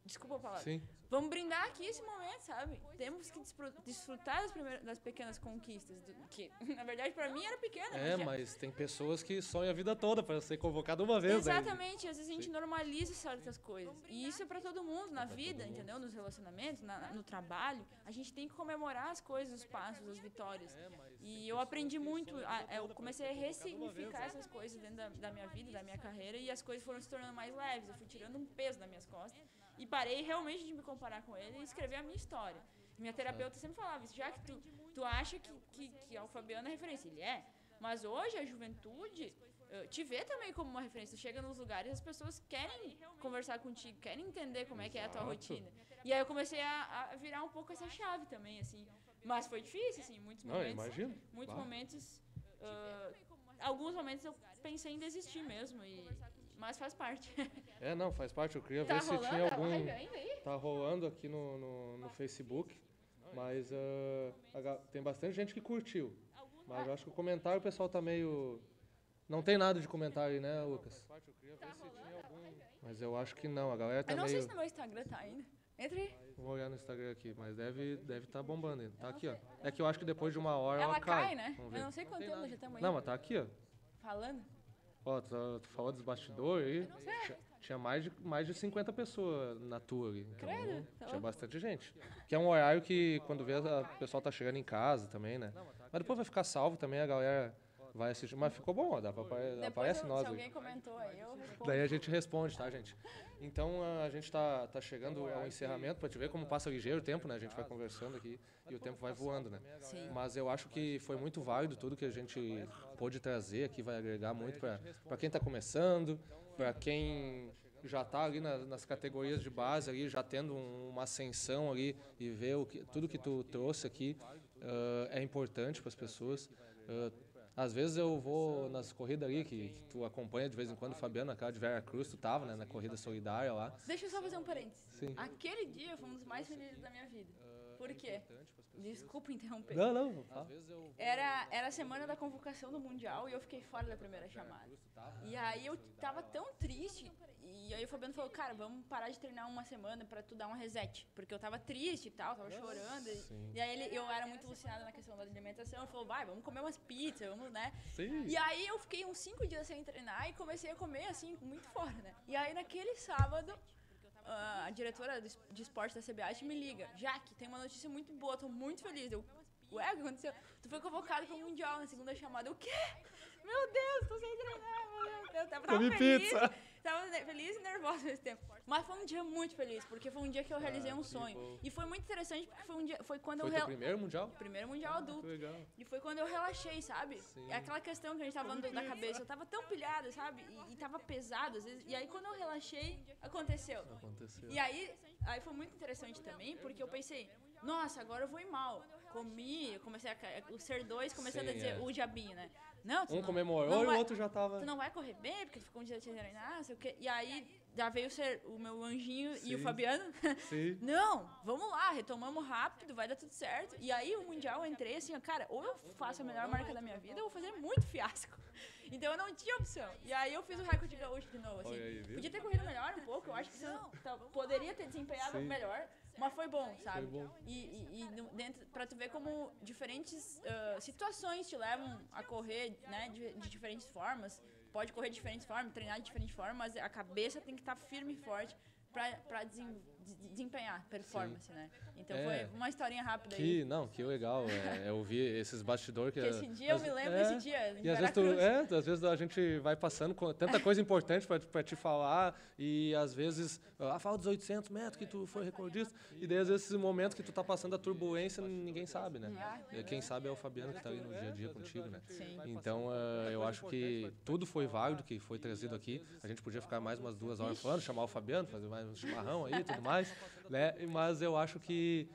desculpa a palavra. Sim. Vamos brindar aqui esse momento, sabe? Temos que desfrutar das pequenas conquistas, que na verdade para mim era pequena. Mas tem pessoas que sonham a vida toda para ser convocado uma vez. Exatamente, às vezes a gente normaliza certas coisas. E isso é para todo mundo, na vida, entendeu? Nos relacionamentos, no trabalho. A gente tem que comemorar as coisas, os passos, as vitórias. E eu aprendi muito, eu comecei a ressignificar essas coisas dentro da minha vida, da minha carreira, e as coisas foram se tornando mais leves. Eu fui tirando um peso das minhas costas. E parei realmente de me comparar com ele e escrever a minha história. Minha terapeuta sempre falava isso, já que tu acha que o Fabiano é referência. Ele é, mas hoje a juventude te vê também como uma referência. Tu chega nos lugares e as pessoas querem conversar contigo, querem entender como é que é a tua rotina. E aí eu comecei a virar um pouco essa chave também, assim. Mas foi difícil, assim, muitos momentos. Não, imagino. Muitos momentos, alguns momentos eu pensei em desistir mesmo, mas faz parte. Não, faz parte. Eu queria ver se tinha algum... Tá rolando aqui no Facebook, mas tem bastante gente que curtiu. Mas eu acho que o comentário o pessoal tá meio... Não tem nada de comentário aí, né, Lucas? Mas eu acho que não, a galera tá meio... Eu não sei se no meu Instagram tá ainda. Entra aí. Vou olhar no Instagram aqui, mas deve tá bombando ainda. Tá aqui, ó. É que eu acho que depois de uma hora ela cai, né? Eu não sei quanto tempo já estamos aí. Não, mas tá aqui, ó. Falando? Ó, tu falou dos bastidores aí. Tinha mais de 50 pessoas na tua ali. Então, Credo, tinha bastante gente. Que é um horário que quando vê o pessoal tá chegando em casa também, né? Mas depois vai ficar salvo também, a galera vai assistir. Mas ficou bom, ó. Aparece nós. Se alguém comentou aí, eu respondo. Daí a gente responde, tá, gente? Então a gente tá chegando ao encerramento pra te ver como passa ligeiro o tempo, né? A gente vai conversando aqui e o tempo vai voando, né? Sim. Mas eu acho que foi muito válido tudo que a gente pôde trazer aqui, vai agregar muito pra quem tá começando, pra quem já tá ali nas categorias de base, ali, já tendo uma ascensão ali e ver tudo que tu trouxe aqui é importante para as pessoas. Às vezes eu vou nas corridas ali, que tu acompanha de vez em quando, o Fabiano, aquela de Vera Cruz, tu tava, né, na corrida solidária lá. Deixa eu só fazer um parênteses. Sim. Aquele dia foi um dos mais felizes da minha vida. Por quê? Desculpa interromper. Não. Era a semana da convocação do Mundial e eu fiquei fora da primeira chamada. E aí eu tava tão triste. E aí o Fabiano falou, cara, vamos parar de treinar uma semana pra tu dar um reset. Porque eu tava triste e tal, tava chorando. E aí eu era muito alucinada na questão da alimentação. Ele falou, vai, vamos comer umas pizzas, vamos, né? Sim. E aí eu fiquei uns 5 dias sem treinar e comecei a comer, assim, muito fora, né? E aí naquele sábado, a diretora de esporte da CBAT me liga. Jaque, tem uma notícia muito boa, tô muito feliz. Eu, ué, o que aconteceu? Tu foi convocado pro Mundial na segunda chamada. O quê? Meu Deus, tô sem treinar, meu Deus. Eu tava feliz. Pizza. Tava feliz e nervosa nesse tempo. Mas foi um dia muito feliz, porque foi um dia que eu realizei um sonho. Bom. E foi muito interessante, porque foi quando Foi eu... teu primeiro Mundial? Primeiro Mundial adulto. Legal. E foi quando eu relaxei, sabe? Sim. É aquela questão que a gente tava falando da cabeça. Eu tava tão pilhada, sabe? E tava pesado, às vezes. E aí quando eu relaxei, aconteceu. E aí foi muito interessante também, porque eu pensei, nossa, agora eu vou ir mal. Comi, eu comecei o ser 2 começando a dizer o diabinho, né? Não, Comemorou e o outro já tava... Tu não vai correr bem, porque tu ficou um dia sem treinar, não sei o quê. E aí já veio o meu anjinho e o Fabiano. Sim. Não, vamos lá, retomamos rápido, vai dar tudo certo. E aí o Mundial eu entrei assim, ó, cara, ou eu faço a melhor marca da minha vida, ou eu vou fazer muito fiasco. Então eu não tinha opção. E aí eu fiz o recorde gaúcho de novo, assim. Aí, podia ter corrido melhor um pouco, eu acho que poderia ter desempenhado melhor. Mas foi bom, sabe? Foi bom. Dentro, pra tu ver como diferentes situações te levam a correr, né, de diferentes formas. Pode correr de diferentes formas, treinar de diferentes formas, mas a cabeça tem que estar firme e forte pra desempenhar performance, né? Então foi uma historinha rápida aí. Que legal, eu vi esses bastidores que... esse dia eu me lembro desse dia, em e às vezes a gente vai passando com tanta coisa importante pra te falar, e às vezes, fala dos 800 metros que tu foi recordista, e daí às vezes esses momentos que tu tá passando a turbulência, ninguém sabe, né? Quem sabe é o Fabiano que tá ali no dia a dia contigo, né? Sim. Então eu acho que tudo foi válido que foi trazido aqui. A gente podia ficar mais umas 2 horas falando, chamar o Fabiano, fazer mais um chimarrão aí e tudo mais, né? Mas eu acho que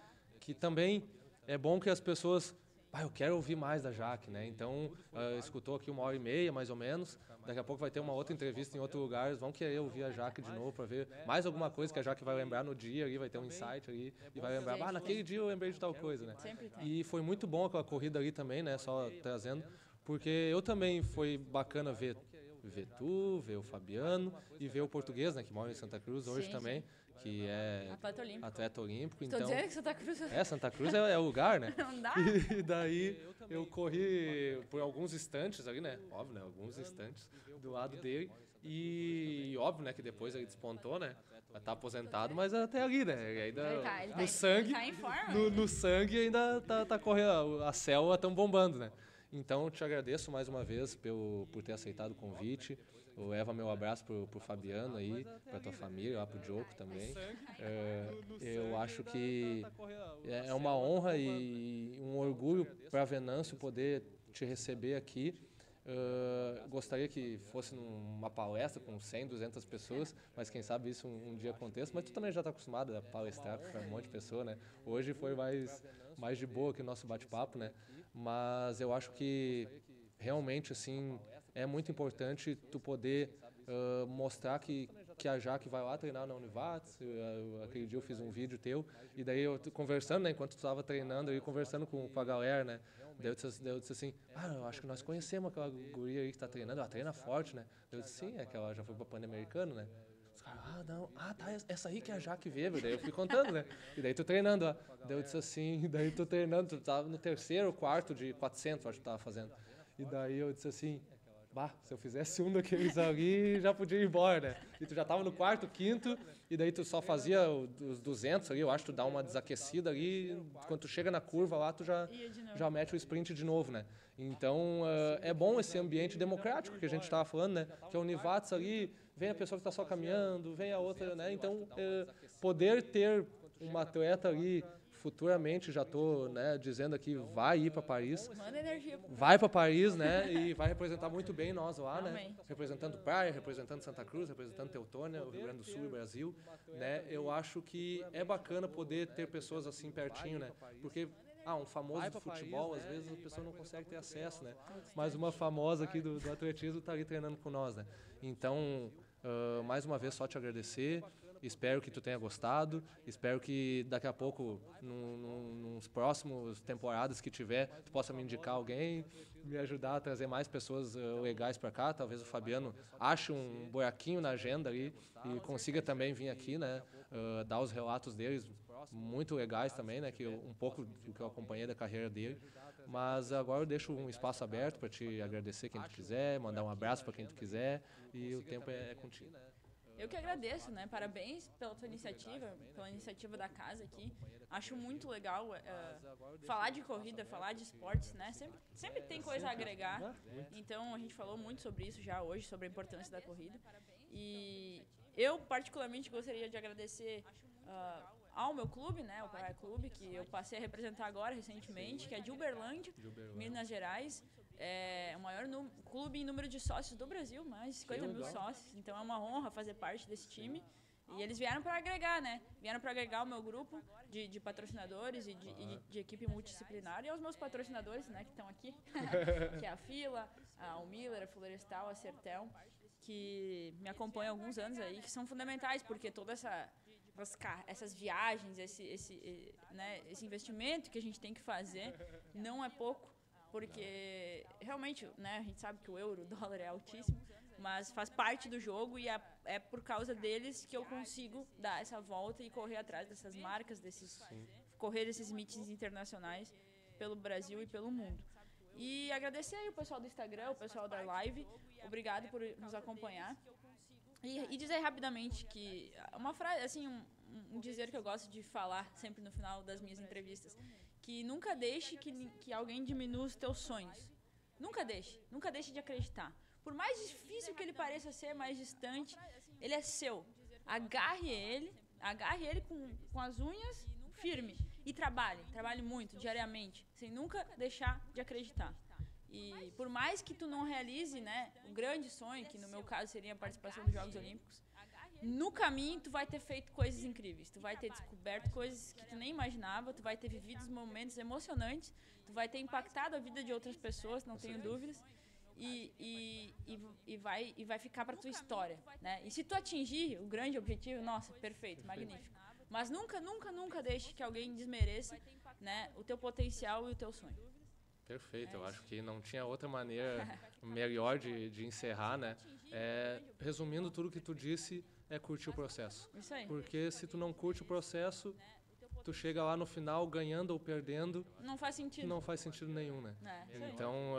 também é bom que as pessoas... eu quero ouvir mais da Jaque, né? Então, escutou aqui 1h30, mais ou menos. Daqui a pouco vai ter uma outra entrevista em outro lugar. Eles vão querer ouvir a Jaque de novo para ver mais alguma coisa que a Jaque vai lembrar no dia. Ali, vai ter um insight ali e vai lembrar, naquele dia eu lembrei de tal coisa, né? Sempre tem. E foi muito bom aquela corrida ali também, né? Só trazendo, porque eu também foi bacana ver tu, ver o Fabiano e ver o português, né? Que mora em Santa Cruz hoje também. Que é atleta olímpico. Estou dizendo que Santa Cruz... Santa Cruz é o lugar, né? Não dá? E daí eu corri por alguns instantes ali, né? Óbvio, né? Alguns instantes do lado dele. E óbvio, né? Que depois ele despontou, né? Tá aposentado, mas até ali, né? Ele ainda, no sangue, tá em forma. no sangue ainda tá correndo, as células estão bombando, né? Então, te agradeço mais uma vez por ter aceitado o convite. Leva meu abraço pro Fabiano aí, pra tua família, lá pro Diogo também. Eu acho que é uma honra e um orgulho para Venâncio poder te receber aqui. Gostaria que fosse numa palestra com 100, 200 pessoas, mas quem sabe isso um dia aconteça. Mas tu também já está acostumado a palestrar com um monte de pessoa, né? Hoje foi mais de boa que o nosso bate-papo, né? Mas eu acho que realmente, assim, é muito importante tu poder mostrar que a Jaque vai lá treinar na Univates. Aquele dia eu fiz um vídeo teu, e daí eu conversando, né, enquanto tu estava treinando, eu conversando com a galera, né, daí eu disse assim, eu acho que nós conhecemos aquela guria aí que está treinando, ela treina forte, né, eu disse, sim, é que ela já foi para Pan-Americano, né. Os caras, não, tá, essa aí que é a Jaque Weber. Daí eu fui contando, né, e daí tu treinando, ó. Daí eu disse assim, daí tu treinando, tu tava no 3º, 4º de 400, acho que tu tava fazendo, e daí eu disse assim, se eu fizesse um daqueles ali, já podia ir embora, né? E tu já tava no 4º, 5º, e daí tu só fazia os 200 ali, eu acho que tu dá uma desaquecida ali, quando tu chega na curva lá, tu já mete o sprint de novo, né? Então, é bom esse ambiente democrático que a gente estava falando, né? Que a Univates ali, vem a pessoa que está só caminhando, vem a outra, né? Então, poder ter uma atleta ali, futuramente, já estou, né, dizendo aqui, vai ir para Paris. Manda energia. Vai para Paris, né, e vai representar muito bem nós lá, né? Realmente. Representando Praia, representando Santa Cruz, representando Teutônia, o Rio Grande do Sul e Brasil, né? Eu acho que é bacana poder ter pessoas assim pertinho, né? Porque um famoso do futebol, às vezes a pessoa não consegue ter acesso, né? Mas uma famosa aqui do atletismo está ali treinando com nós, né? Então, mais uma vez, só te agradecer. Espero que tu tenha gostado. Espero que daqui a pouco, nos próximos temporadas que tiver, tu possa me indicar alguém, me ajudar a trazer mais pessoas legais para cá. Talvez o Fabiano ache um buraquinho na agenda ali e consiga também vir aqui, né? Dar os relatos deles muito legais também, né? Que um pouco do que eu acompanhei da carreira dele. Mas agora eu deixo um espaço aberto para te agradecer quem tu quiser, mandar um abraço para quem tu quiser, e o tempo é contigo. Eu que agradeço, né? Parabéns pela tua iniciativa, pela iniciativa da casa aqui. Acho muito legal falar de corrida, falar de esportes, né? Sempre tem coisa a agregar. Então, a gente falou muito sobre isso já hoje, sobre a importância da corrida. E eu, particularmente, gostaria de agradecer ao meu clube, né? O Praia Clube, que eu passei a representar agora, recentemente, que é de Uberlândia, Minas Gerais. É o maior clube em número de sócios do Brasil, mais de 50 mil sócios. Então é uma honra fazer parte desse time. E eles vieram para agregar, né? Vieram para agregar o meu grupo de patrocinadores e de equipe multidisciplinar. E aos meus patrocinadores, né, que estão aqui, que é a Fila, o Miller, a Florestal, a Sertel, que me acompanham há alguns anos aí, que são fundamentais, porque toda essas viagens, esse investimento que a gente tem que fazer não é pouco. Porque, realmente, né, a gente sabe que o euro, o dólar é altíssimo, mas faz parte do jogo e é por causa deles que eu consigo dar essa volta e correr atrás dessas marcas, correr esses meetings internacionais pelo Brasil e pelo mundo. E agradecer aí o pessoal do Instagram, o pessoal da live, obrigado por nos acompanhar. E dizer rapidamente que uma frase, assim, um dizer que eu gosto de falar sempre no final das minhas entrevistas, que nunca deixe que alguém diminua os teus sonhos. Nunca deixe de acreditar. Por mais difícil que ele pareça ser, mais distante, ele é seu. Agarre ele com as unhas firme e trabalhe muito, diariamente, sem nunca deixar de acreditar. E por mais que tu não realize, né, o grande sonho, que no meu caso seria a participação dos Jogos Olímpicos, no caminho tu vai ter feito coisas incríveis, tu vai ter descoberto coisas que tu nem imaginava, tu vai ter vivido momentos emocionantes, tu vai ter impactado a vida de outras pessoas, não tenho dúvidas, e vai ficar para tua história, né? E se tu atingir o grande objetivo, nossa, perfeito, magnífico. Mas nunca deixe que alguém desmereça, né, o teu potencial e o teu sonho. Perfeito, eu acho que não tinha outra maneira melhor de encerrar, né? Resumindo tudo que tu disse, é curtir o processo. Isso aí. Porque se tu não curte o processo, tu chega lá no final ganhando ou perdendo. Não faz sentido. Não faz sentido nenhum, né? Então,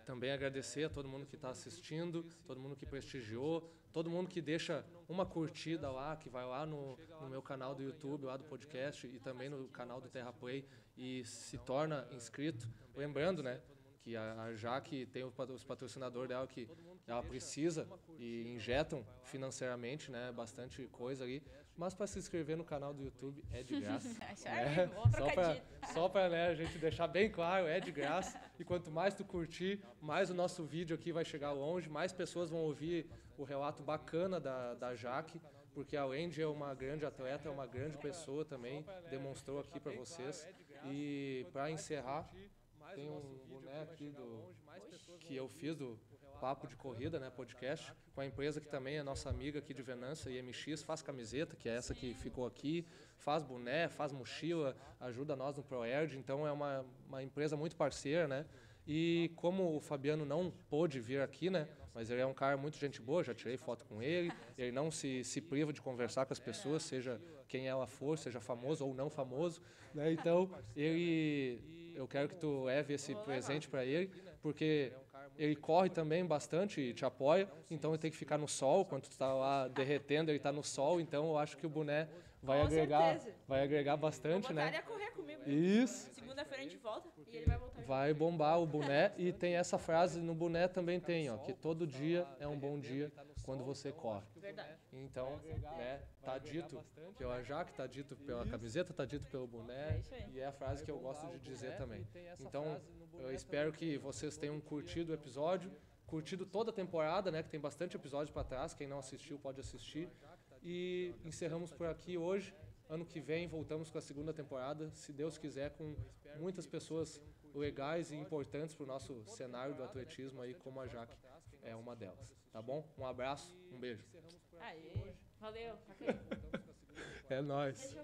também agradecer a todo mundo que está assistindo, todo mundo que prestigiou, todo mundo que deixa uma curtida lá, que vai lá no meu canal do YouTube, lá do podcast, e também no canal do Terra Play, e se torna inscrito. Lembrando, né, que a Jaque tem os patrocinadores dela que ela precisa e injetam financeiramente, né, bastante coisa ali. Mas para se inscrever no canal do YouTube é de graça. Né? Só para né, a gente deixar bem claro, é de graça. E quanto mais tu curtir, mais o nosso vídeo aqui vai chegar longe, mais pessoas vão ouvir o relato bacana da Jaque, porque além de uma grande atleta, é uma grande pessoa também, demonstrou aqui para vocês. E para encerrar, tem um boné aqui que eu fiz do Papo de Corrida, né, podcast, com a empresa que também é nossa amiga aqui de Venâncio, IMX, faz camiseta, que é essa que ficou aqui, faz boné, faz mochila, ajuda nós no ProErd, então é uma empresa muito parceira, né? E como o Fabiano não pôde vir aqui, né, mas ele é um cara muito gente boa, já tirei foto com ele, ele não se priva de conversar com as pessoas, seja quem ela for, seja famoso ou não famoso, né? Então, eu quero que tu leve esse presente para ele, porque ele corre também bastante e te apoia, então ele tem que ficar no sol, quando tu está lá derretendo, ele está no sol, então eu acho que o boné vai agregar bastante, né? Ele a correr comigo. Isso. Segunda-feira a gente volta e ele vai voltar. Vai bombar o boné e tem essa frase no boné também tem, ó, que todo dia é um bom dia quando você corre. Verdade. Então, né, tá dito pela Jaque, tá dito pela camiseta, tá dito pelo boné e é a frase que eu gosto de dizer também. Então, eu espero que vocês tenham curtido o episódio, curtido toda a temporada, né, que tem bastante episódio para trás, quem não assistiu pode assistir. E encerramos por aqui hoje. Ano que vem voltamos com a segunda temporada, se Deus quiser, com muitas pessoas legais e importantes para o nosso cenário do atletismo aí, como a Jaque é uma delas. Tá bom? Um abraço, um beijo. Aê, valeu. É nóis.